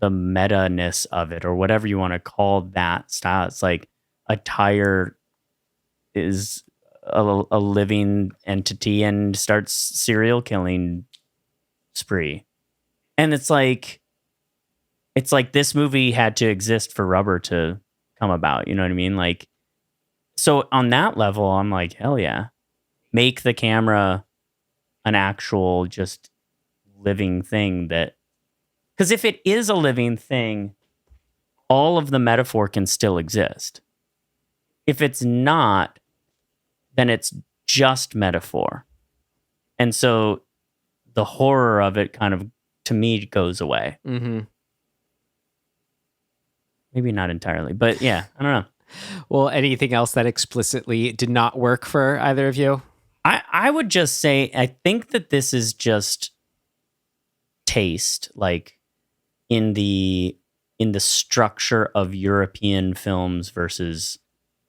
meta-ness of it or whatever you want to call that style. It's like a tire is a living entity and starts serial killing spree. And it's like this movie had to exist for Rubber to come about. You know what I mean? Like, so on that level, I'm like, hell yeah. Make the camera an actual just living thing because if it is a living thing, all of the metaphor can still exist. If it's not, then it's just metaphor. And so the horror of it kind of, to me, goes away. Mm-hmm. Maybe not entirely, but yeah, I don't know. Well, anything else that explicitly did not work for either of you? I would just say, I think that this is just taste, like in the structure of European films versus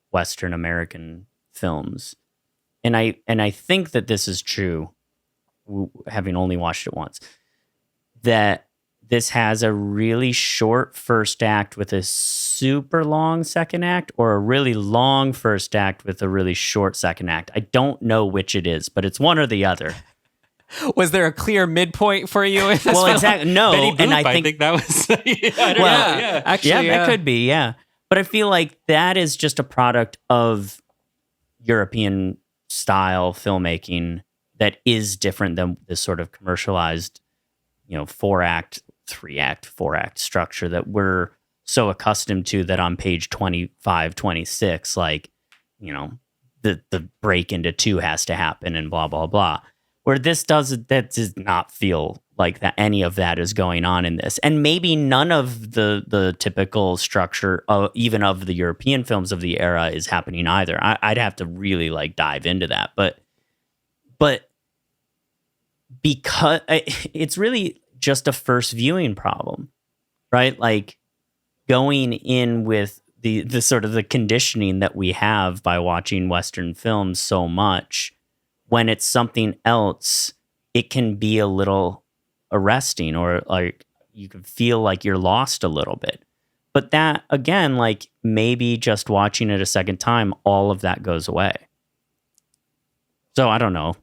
Western American films. And I think that this is true, having only watched it once, that this has a really short first act with a super long second act, or a really long first act with a really short second act. I don't know which it is, but it's one or the other. Was there a clear midpoint for you in this film? Exactly. No, Betty Boop, and I I think think that was. Actually, that could be, yeah. But I feel like that is just a product of European style filmmaking that is different than this sort of commercialized, 4-act, 3-act, 4-act structure that we're so accustomed to, that on page 25, 26, like, the break into 2 has to happen and blah, blah, blah. Where that does not feel like that any of that is going on in this. And maybe none of the typical structure even of the European films of the era is happening either. I'd have to really like dive into that. But because it's really just a first viewing problem, right? Like going in with the sort of the conditioning that we have by watching Western films so much, when it's something else, it can be a little arresting, or like you can feel like you're lost a little bit. But that, again, like maybe just watching it a second time, all of that goes away. So I don't know.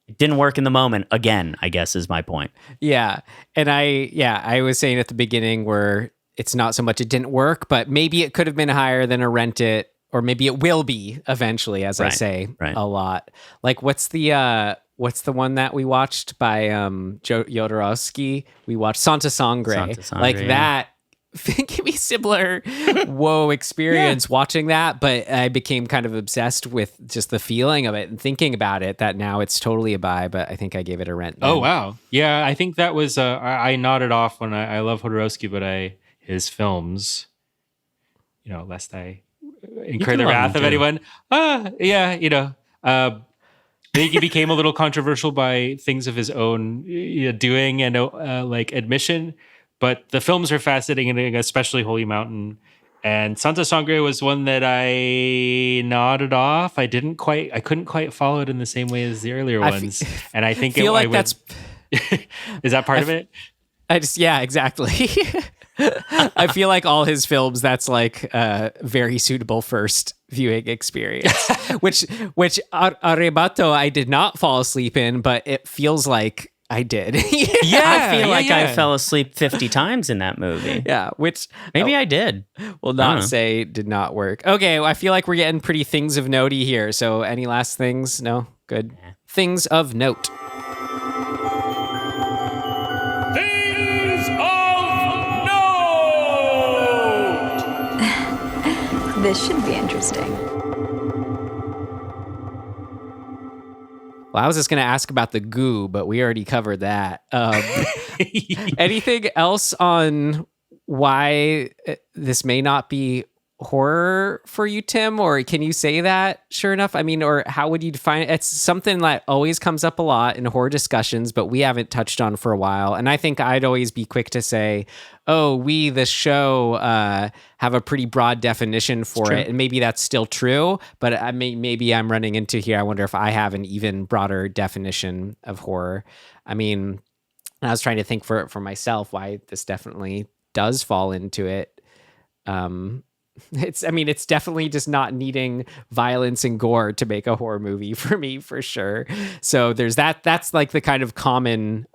It didn't work in the moment, again, I guess is my point. Yeah. And I was saying at the beginning where it's not so much it didn't work, but maybe it could have been higher than a Rent It, or maybe it will be eventually, as I say a lot. Like, what's the one that we watched by Jodorowsky? We watched Santa Sangre. Like that give me similar experience watching that, but I became kind of obsessed with just the feeling of it and thinking about it, that now it's totally a buy, but I think I gave it a rent then. Oh, wow. Yeah, I think that was, I nodded off when I love Jodorowsky, but his films, lest I incur the wrath of anyone. I think he became a little controversial by things of his own doing and admission. But the films are fascinating, especially Holy Mountain. And Santa Sangre was one that I nodded off. I couldn't quite follow it in the same way as the earlier ones. And I think that's is that part of it? Exactly. I feel like all his films, that's like a very suitable first viewing experience, which Arrebato I did not fall asleep in, but it feels like I did. I feel like I fell asleep 50 times in that movie. Yeah, which maybe I did. Will not say did not work. Okay, well, I feel like we're getting pretty things of notey here. So any last things? No? Good. Yeah. Things of note. Things of note! This should be interesting. Well, I was just going to ask about the goo, but we already covered that. Anything else on why this may not be horror for you, Tim? Or can you say that, sure enough? I mean, or how would you define it? It's something that always comes up a lot in horror discussions, but we haven't touched on for a while. And I think I'd always be quick to say, the show, have a pretty broad definition for it. And maybe that's still true, but maybe I'm running into here. I wonder if I have an even broader definition of horror. I mean, I was trying to think for myself why this definitely does fall into it. It's definitely just not needing violence and gore to make a horror movie for me, for sure. So there's that. That's like the kind of common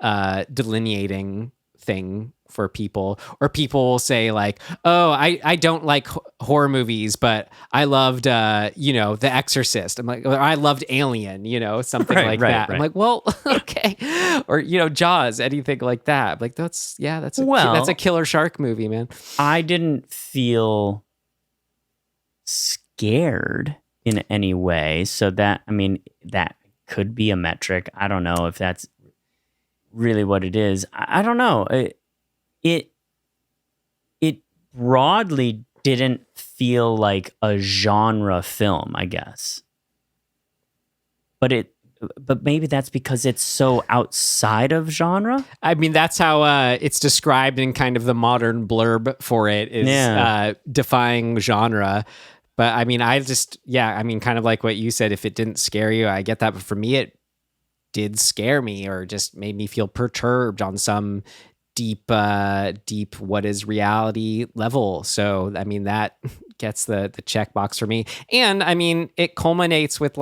delineating thing for people. Or people will say like, I don't like horror movies, but I loved, The Exorcist. I'm like, I loved Alien, something like that. Right. I'm like, well, okay. Or, Jaws, anything like that. I'm like, that's a killer shark movie, man. I didn't feel scared in any way, so that could be a metric. I don't know if that's really what it is. I don't know. It broadly didn't feel like a genre film, I guess. But maybe that's because it's so outside of genre. I mean, that's how it's described in kind of the modern blurb for it is defying genre. But I mean, kind of like what you said, if it didn't scare you, I get that. But for me, it did scare me or just made me feel perturbed on some deep what is reality level. So, I mean, that gets the checkbox for me. And I mean, it culminates with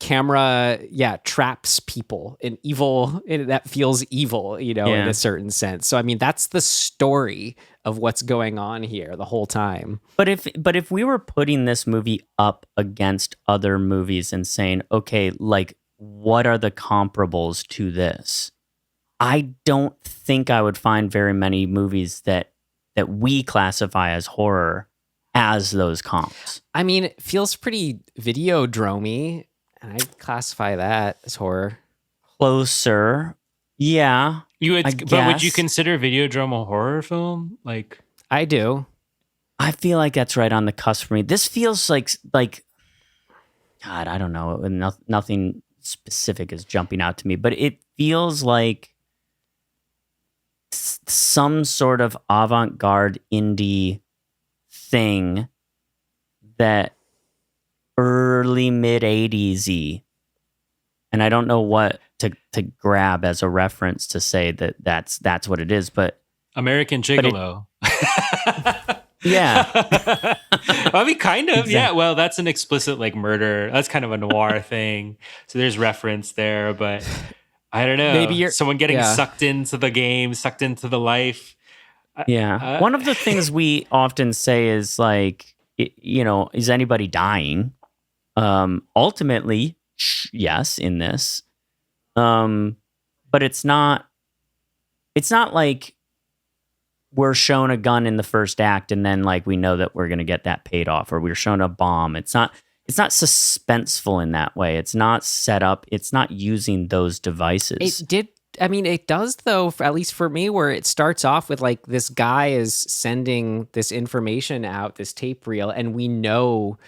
camera traps people in evil that feels evil, in a certain sense. So I mean, that's the story of what's going on here the whole time. But if we were putting this movie up against other movies and saying, okay, like, what are the comparables to this? I don't think I would find very many movies that we classify as horror as those comps. I mean, it feels pretty Videodrome-y. And I'd classify that as horror. Closer. Yeah. But would you consider Videodrome a horror film? Like, I do. I feel like that's right on the cusp for me. This feels like God, I don't know. Nothing specific is jumping out to me, but it feels like some sort of avant-garde indie thing that early mid 80s-y, and I don't know what to grab as a reference to say that's what it is, but American Gigolo. Yeah. I mean, kind of. Exactly. Yeah. Well, that's an explicit like murder. That's kind of a noir thing. So there's reference there, but I don't know. Maybe you're someone getting sucked into the game, sucked into the life. Yeah. One of the things we often say is like, is anybody dying? Ultimately, yes, in this. But it's not like we're shown a gun in the first act and then like we know that we're going to get that paid off, or we're shown a bomb. It's not suspenseful in that way. It's not set up. It's not using those devices. It does though, at least for me, where it starts off with like this guy is sending this information out, this tape reel, and we know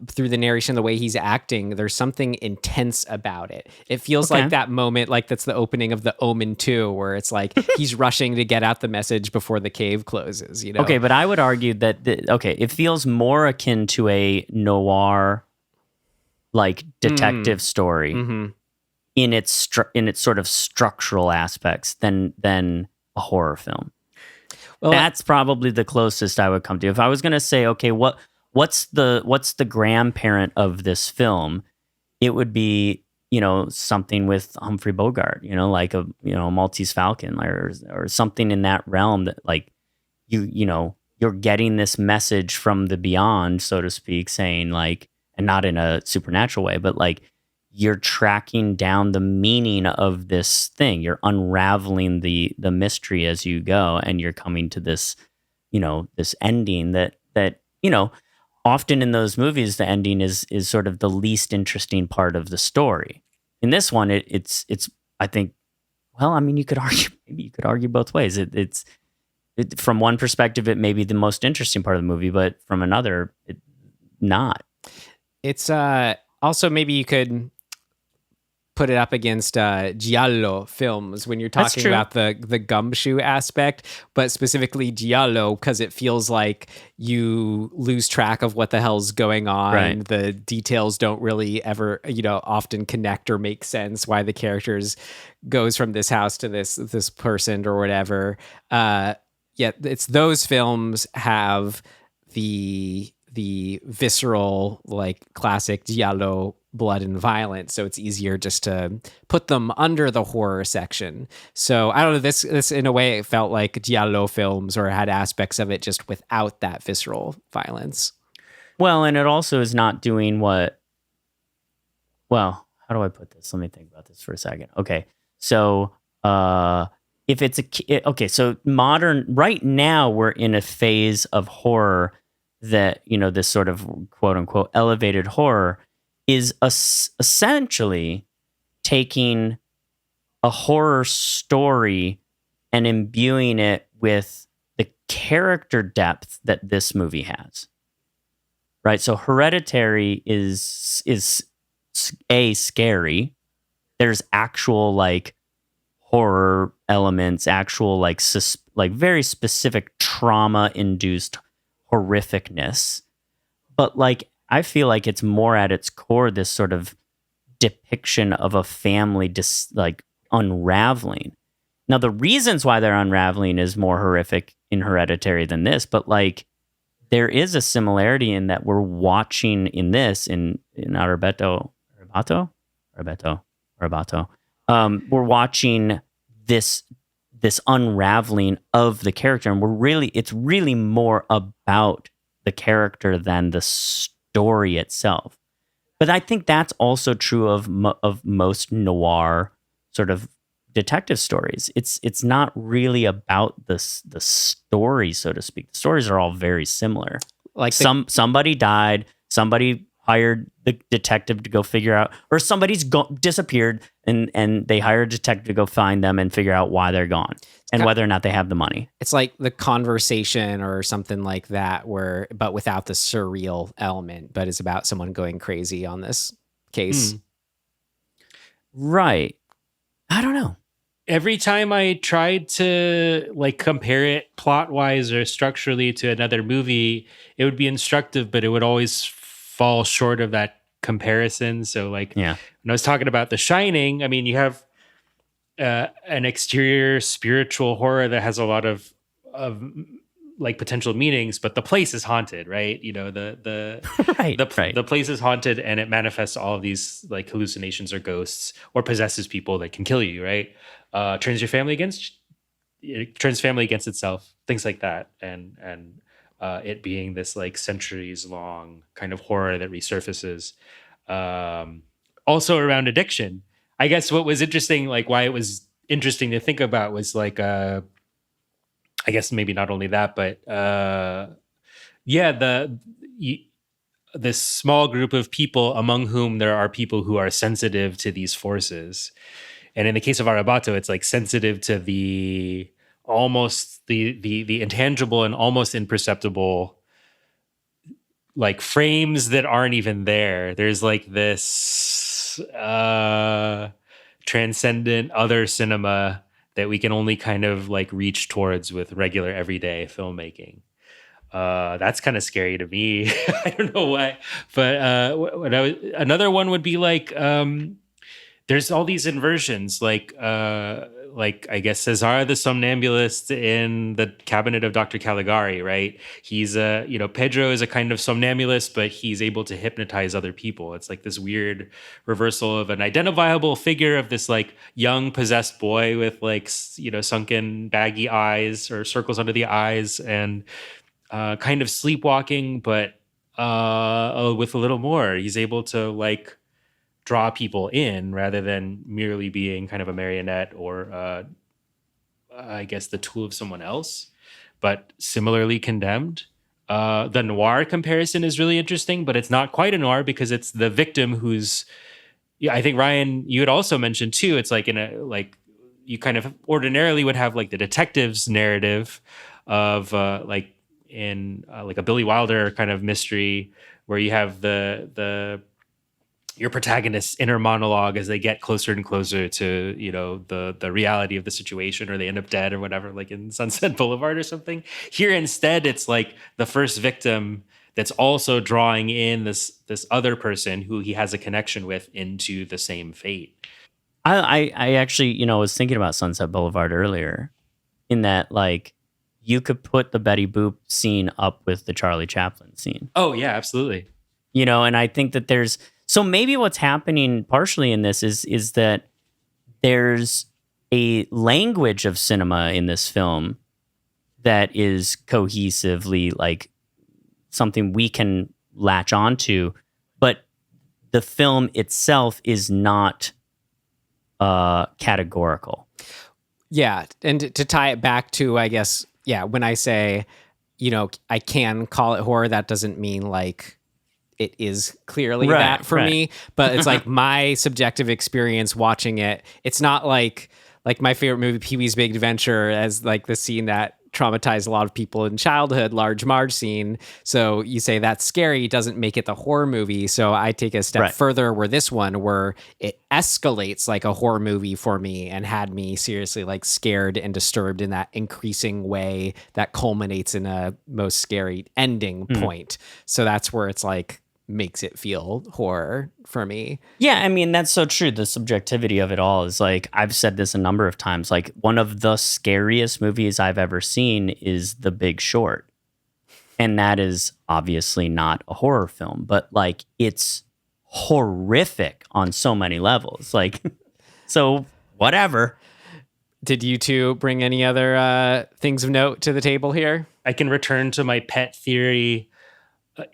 through the narration, the way he's acting, there's something intense about it. It feels like that moment, like that's the opening of The Omen 2, where it's like he's rushing to get out the message before the cave closes, Okay, but I would argue that, it feels more akin to a noir, like, detective story in its sort of structural aspects than a horror film. Well, that's probably the closest I would come to. If I was going to say, okay, what's the grandparent of this film? It would be, something with Humphrey Bogart, like a Maltese Falcon or something in that realm that like you're getting this message from the beyond, so to speak, saying like, and not in a supernatural way, but like you're tracking down the meaning of this thing. You're unraveling the mystery as you go, and you're coming to this, this ending that often in those movies, the ending is sort of the least interesting part of the story. In this one, it's I think, well, I mean, you could argue both ways. It's from one perspective, it may be the most interesting part of the movie, but from another, not. It's also, maybe you could put it up against giallo films when you're talking about the gumshoe aspect, but specifically giallo because it feels like you lose track of what the hell's going on. Right. The details don't really ever, often connect or make sense. Why the characters goes from this house to this person or whatever. It's those films have the visceral, like classic giallo blood and violence, so it's easier just to put them under the horror section. So I don't know, this in a way it felt like giallo films, or had aspects of it just without that visceral violence. Well, and it also is not doing how do I put this? Let me think about this for a second. Okay, so if it's so modern, right now we're in a phase of horror that, this sort of quote unquote elevated horror is essentially taking a horror story and imbuing it with the character depth that this movie has. Right? So Hereditary is scary. There's actual like horror elements, actual like very specific trauma induced horrificness. But like I feel like it's more at its core this sort of depiction of a family like unraveling. Now the reasons why they're unraveling is more horrific in Hereditary than this, but like there is a similarity in that we're watching in this in Arrebato. We're watching this unraveling of the character, and it's really more about the character than the story itself. But I think that's also true of most noir sort of detective stories. It's not really about the story, so to speak. The stories are all very similar. Like somebody died, somebody hired the detective to go figure out, or somebody's disappeared, and they hire a detective to go find them and figure out why they're gone and whether or not they have the money. It's like The Conversation or something like that, but without the surreal element, but it's about someone going crazy on this case. Right. I don't know. Every time I tried to like compare it plot wise or structurally to another movie, it would be instructive, but it would always fall short of that comparison. So like when I was talking about The Shining, I mean, you have an exterior spiritual horror that has a lot of like potential meanings, but the place is haunted, right? You know, the place is haunted, and it manifests all of these like hallucinations or ghosts or possesses people that can kill you, right? Turns family against itself, things like that, and it being this like centuries long kind of horror that resurfaces. Also around addiction, I guess what was interesting, like why it was interesting to think about was like, I guess maybe not only that, but this small group of people among whom there are people who are sensitive to these forces. And in the case of Arrebato, it's like sensitive to the almost the intangible and almost imperceptible like frames that aren't even there. There's like this transcendent other cinema that we can only kind of like reach towards with regular everyday filmmaking. That's kind of scary to me. I don't know why, but another one would be like there's all these inversions, like I guess Cesar the somnambulist in the cabinet of Dr. Caligari, right? He's Pedro is a kind of somnambulist, but he's able to hypnotize other people. It's like this weird reversal of an identifiable figure of this like young possessed boy with like, sunken baggy eyes or circles under the eyes and kind of sleepwalking, but with a little more. He's able to like draw people in rather than merely being kind of a marionette or I guess the tool of someone else, but similarly condemned. The noir comparison is really interesting, but it's not quite a noir because it's the victim who's, I think Ryan, you had also mentioned too, it's like you kind of ordinarily would have like the detective's narrative of like in like a Billy Wilder kind of mystery where you have your protagonist's inner monologue as they get closer and closer to, the reality of the situation, or they end up dead or whatever, like in Sunset Boulevard or something. Here instead, it's like the first victim that's also drawing in this other person who he has a connection with into the same fate. I actually, was thinking about Sunset Boulevard earlier in that, like, you could put the Betty Boop scene up with the Charlie Chaplin scene. Oh, yeah, absolutely. And I think that so maybe what's happening partially in this is that there's a language of cinema in this film that is cohesively like something we can latch onto, but the film itself is not categorical. Yeah, and to tie it back to, I guess, when I say, I can call it horror, that doesn't mean like it is clearly Right, that for right. me. But it's like my subjective experience watching it. It's not like my favorite movie, Pee-wee's Big Adventure, as like the scene that traumatized a lot of people in childhood, Large Marge scene. So you say that's scary, doesn't make it the horror movie. So I take a step Right. further where this one, where it escalates like a horror movie for me and had me seriously like scared and disturbed in that increasing way that culminates in a most scary ending point. So that's where it's like makes it feel horror for me. Yeah, I mean, that's so true. The subjectivity of it all is like, I've said this a number of times, like one of the scariest movies I've ever seen is The Big Short. And that is obviously not a horror film, but like it's horrific on so many levels. Like, so whatever. Did you two bring any other things of note to the table here? I can return to my pet theory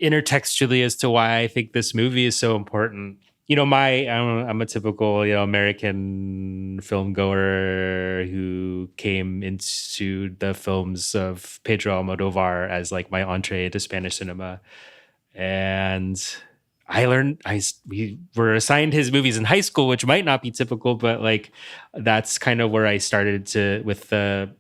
intertextually as to why I think this movie is so important. You know, I'm a typical, American film goer who came into the films of Pedro Almodovar as like my entree to Spanish cinema. And we were assigned his movies in high school, which might not be typical, but like that's kind of where I started with the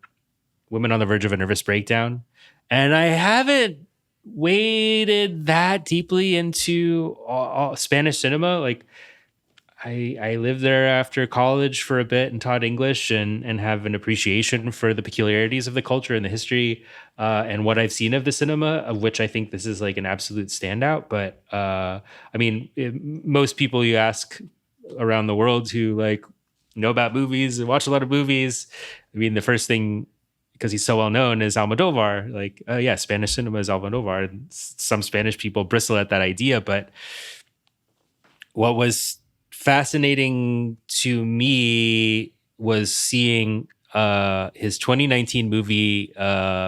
Women on the Verge of a Nervous Breakdown. And I haven't waded that deeply into all Spanish cinema. Like I lived there after college for a bit and taught English and have an appreciation for the peculiarities of the culture and the history and what I've seen of the cinema, of which I think this is like an absolute standout. But I mean, most people you ask around the world who like know about movies and watch a lot of movies, I mean, the first thing, because he's so well known, is Almodovar. Like, yeah, Spanish cinema is Almodovar. And some Spanish people bristle at that idea. But what was fascinating to me was seeing his 2019 movie,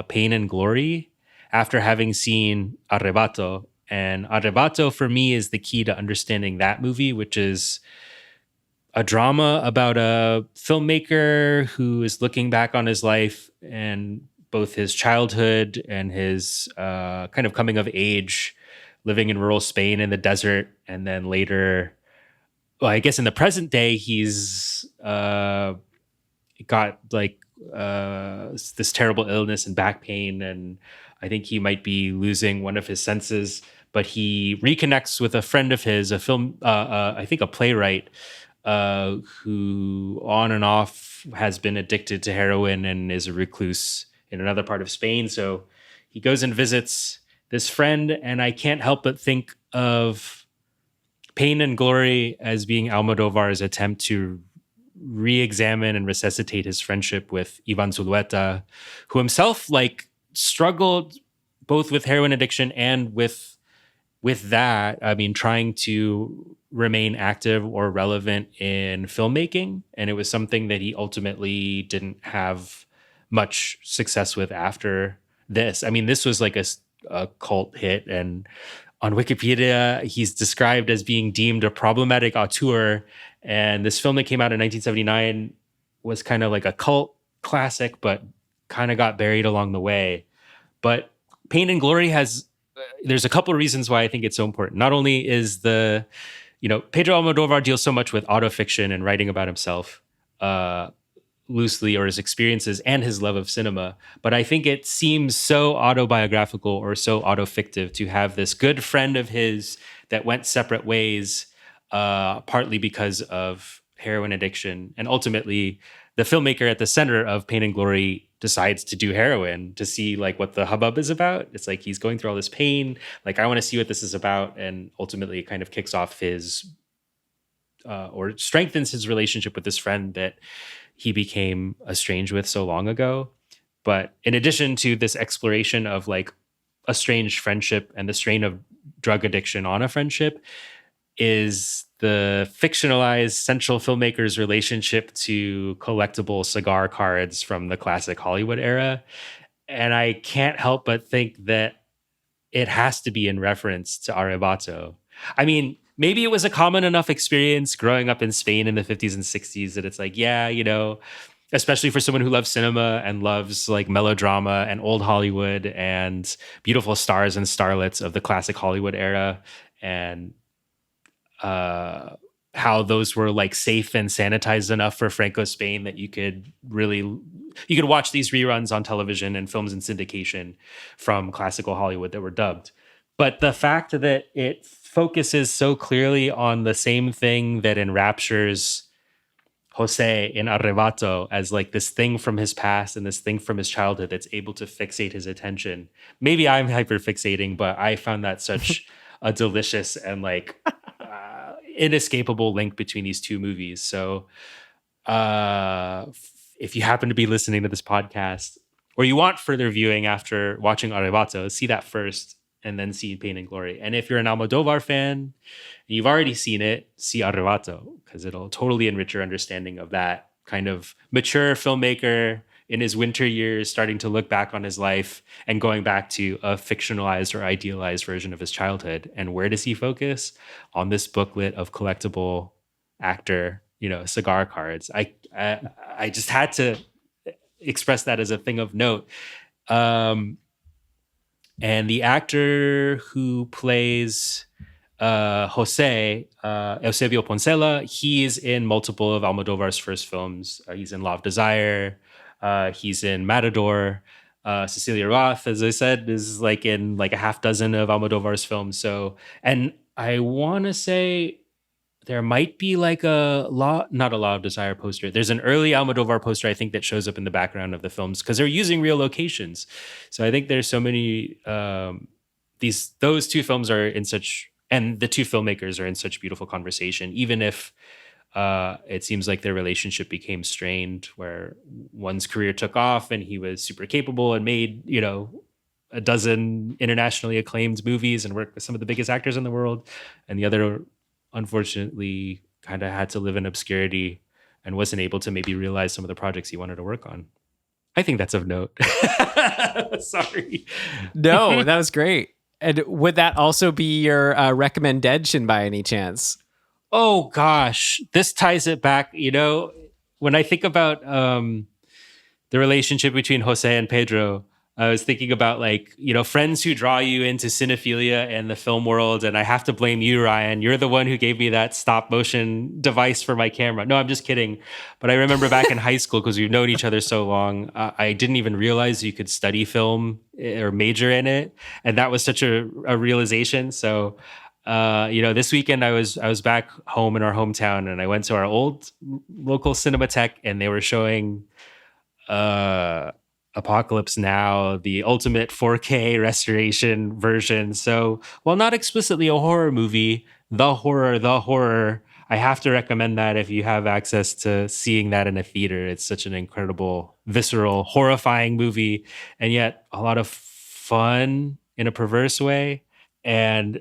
Pain and Glory, after having seen Arrebato. And Arrebato, for me, is the key to understanding that movie, which is a drama about a filmmaker who is looking back on his life and both his childhood and his kind of coming of age, living in rural Spain in the desert. And then later, well, I guess in the present day, he's got like this terrible illness and back pain. And I think he might be losing one of his senses, but he reconnects with a friend of his, I think a playwright, who on and off has been addicted to heroin and is a recluse in another part of Spain. So he goes and visits this friend, and I can't help but think of Pain and Glory as being Almodovar's attempt to re-examine and resuscitate his friendship with Ivan Zulueta, who himself like struggled both with heroin addiction and with that. I mean, trying to remain active or relevant in filmmaking. And it was something that he ultimately didn't have much success with after this. I mean, this was like a cult hit. And on Wikipedia, he's described as being deemed a problematic auteur. And this film that came out in 1979 was kind of like a cult classic, but kind of got buried along the way. But Pain and Glory there's a couple of reasons why I think it's so important. Not only is Pedro Almodovar deals so much with autofiction and writing about himself loosely, or his experiences and his love of cinema, but I think it seems so autobiographical or so autofictive to have this good friend of his that went separate ways, partly because of heroin addiction. And ultimately, the filmmaker at the center of Pain and Glory decides to do heroin to see like what the hubbub is about. It's like he's going through all this pain. Like, I want to see what this is about. And ultimately it kind of kicks off his or strengthens his relationship with this friend that he became estranged with so long ago. But in addition to this exploration of like a strange friendship and the strain of drug addiction on a friendship, is the fictionalized central filmmaker's relationship to collectible cigar cards from the classic Hollywood era. And I can't help but think that it has to be in reference to Arrebato. I mean, maybe it was a common enough experience growing up in Spain in the 50s and 60s that it's like, yeah, especially for someone who loves cinema and loves like melodrama and old Hollywood and beautiful stars and starlets of the classic Hollywood era, and how those were like safe and sanitized enough for Franco Spain that you could watch these reruns on television and films in syndication from classical Hollywood that were dubbed. But the fact that it focuses so clearly on the same thing that enraptures Jose in Arrebato as like this thing from his past and this thing from his childhood that's able to fixate his attention. Maybe I'm hyperfixating, but I found that such a delicious and like inescapable link between these two movies. So if you happen to be listening to this podcast or you want further viewing after watching Arrebato, see that first and then see Pain and Glory. And if you're an Almodovar fan and you've already seen it, see Arrebato, because it'll totally enrich your understanding of that kind of mature filmmaker in his winter years, starting to look back on his life and going back to a fictionalized or idealized version of his childhood. And where does he focus? On this booklet of collectible actor, cigar cards. I just had to express that as a thing of note. And the actor who plays Jose, Eusebio Poncela, he's in multiple of Almodovar's first films. He's in Law of Desire. He's in Matador. Cecilia Roth, as I said, is like in like a half dozen of Almodovar's films. So, and I want to say there might be like not a Law of Desire poster. There's an early Almodovar poster, I think, that shows up in the background of the films because they're using real locations. So I think there's so many, those two films are in such, and the two filmmakers are in such beautiful conversation, even if it seems like their relationship became strained, where one's career took off and he was super capable and made, a dozen internationally acclaimed movies and worked with some of the biggest actors in the world. And the other, unfortunately, kind of had to live in obscurity and wasn't able to maybe realize some of the projects he wanted to work on. I think that's of note. Sorry. No, that was great. And would that also be your recommendation by any chance? Oh, gosh. This ties it back. When I think about the relationship between Jose and Pedro, I was thinking about friends who draw you into cinephilia and the film world. And I have to blame you, Ryan. You're the one who gave me that stop motion device for my camera. No, I'm just kidding. But I remember back in high school, because we've known each other so long, I didn't even realize you could study film or major in it. And that was such a realization. So, this weekend I was back home in our hometown and I went to our old local Cinematheque and they were showing Apocalypse Now, the ultimate 4K restoration version. So, while not explicitly a horror movie, the horror, I have to recommend that if you have access to seeing that in a theater. It's such an incredible, visceral, horrifying movie, and yet a lot of fun in a perverse way. And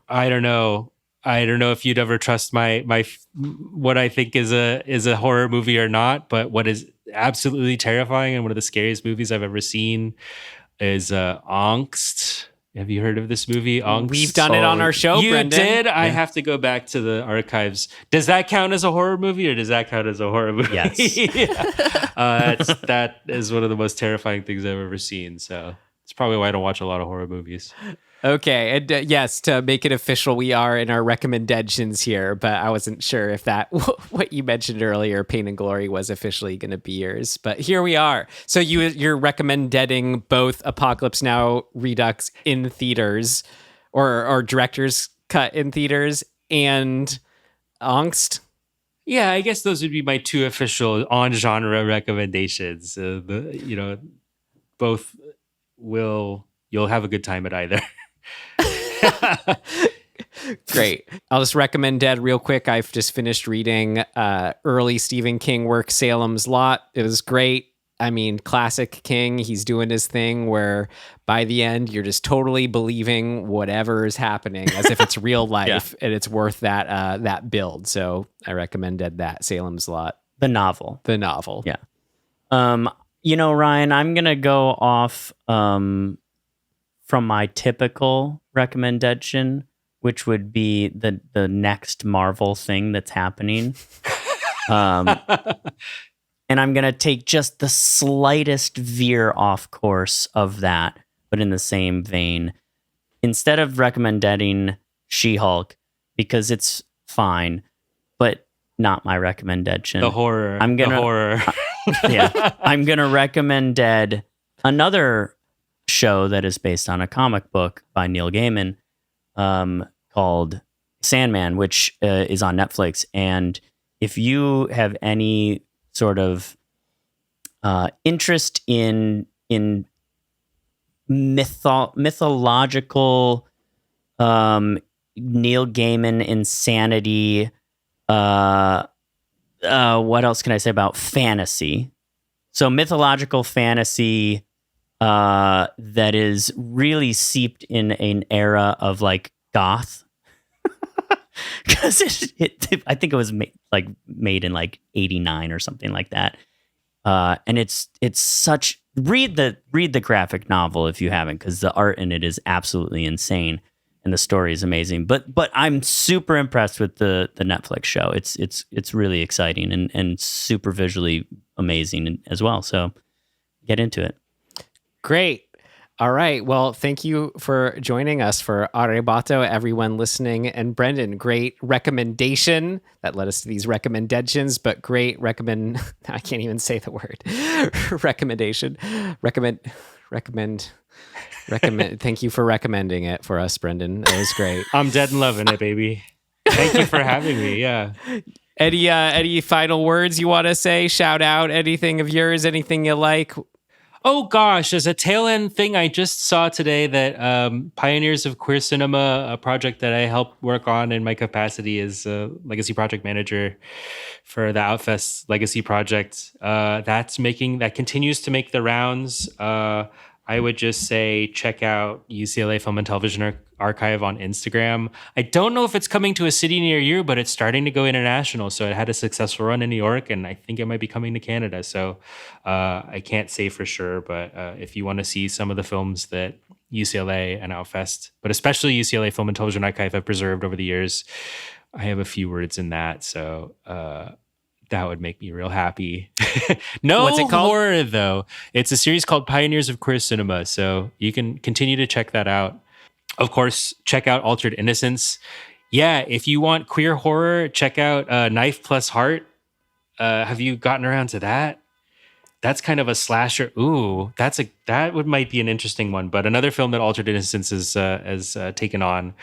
I don't know if you'd ever trust my what I think is a horror movie or not, but what is absolutely terrifying and one of the scariest movies I've ever seen is Angst. Have you heard of this movie, Angst? We've done it on our show, you Brendan. Did? Yeah. I have to go back to the archives. Does that count as a horror movie or does that count as a horror movie? Yes. That is one of the most terrifying things I've ever seen. So it's probably why I don't watch a lot of horror movies. Okay, and yes, to make it official, we are in our recommendations here, but I wasn't sure if that, what you mentioned earlier, Pain and Glory, was officially going to be yours. But here we are. So you're recommending both Apocalypse Now Redux in theaters, or director's cut in theaters, and Angst? Yeah, I guess those would be my two official on-genre recommendations. Both you'll have a good time at either. Great. I'll just recommend Dead real quick. I've just finished reading early Stephen King work, Salem's Lot. It was great. I mean, classic King. He's doing his thing where by the end, you're just totally believing whatever is happening as if it's real life, and it's worth that build. So I recommended that, Salem's Lot. The novel. Yeah. Ryan, I'm going to go off from my typical recommendation, which would be the next Marvel thing that's happening. And I'm going to take just the slightest veer off course of that, but in the same vein. Instead of recommending She-Hulk because it's fine, but not my recommendation. The horror. Yeah, I'm gonna recommend another show that is based on a comic book by Neil Gaiman, called Sandman, which is on Netflix. And if you have any sort of interest in mythological Neil Gaiman insanity, what else can I say about fantasy? So mythological fantasy that is really steeped in an era of like goth, because I think it was made in like 89 or something like that. And it's such read the graphic novel if you haven't, because the art in it is absolutely insane and the story is amazing. But I'm super impressed with the Netflix show. It's really exciting and super visually amazing as well. So get into it. Great. All right. Well, thank you for joining us for Arrebato, everyone listening. And Brendan, great recommendation that led us to these RecommenDEADtions, but great I can't even say the word. Recommendation. Recommend. Thank you for recommending it for us, Brendan. It was great. I'm dead in loving it, baby. Thank you for having me. Yeah. Any final words you want to say? Shout out anything of yours, anything you like? Oh gosh, as a tail end thing, I just saw today that Pioneers of Queer Cinema, a project that I help work on in my capacity as a legacy project manager for the Outfest Legacy Project, that continues to make the rounds. I would just say check out UCLA Film and Television Archive on Instagram. I don't know if it's coming to a city near you, but it's starting to go international. So it had a successful run in New York, and I think it might be coming to Canada. So I can't say for sure, but if you want to see some of the films that UCLA and Outfest, but especially UCLA Film and Television Archive have preserved over the years, I have a few words in that. So that would make me real happy. No What's it called? horror, though. It's a series called Pioneers of Queer Cinema. So you can continue to check that out. Of course, check out Altered Innocence. Yeah, if you want queer horror, check out Knife Plus Heart. Have you gotten around to that? That's kind of a slasher. Ooh, might be an interesting one. But another film that Altered Innocence has taken on.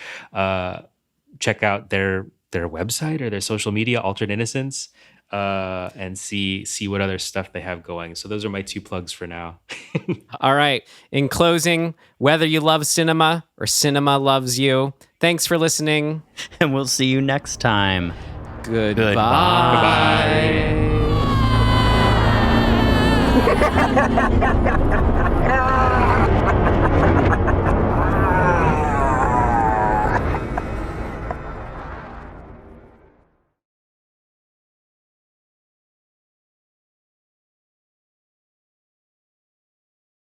Check out their website or their social media, Altered Innocence. And see what other stuff they have going. So those are my 2 plugs for now. All right. In closing, whether you love cinema or cinema loves you, thanks for listening. And we'll see you next time. Goodbye. Goodbye.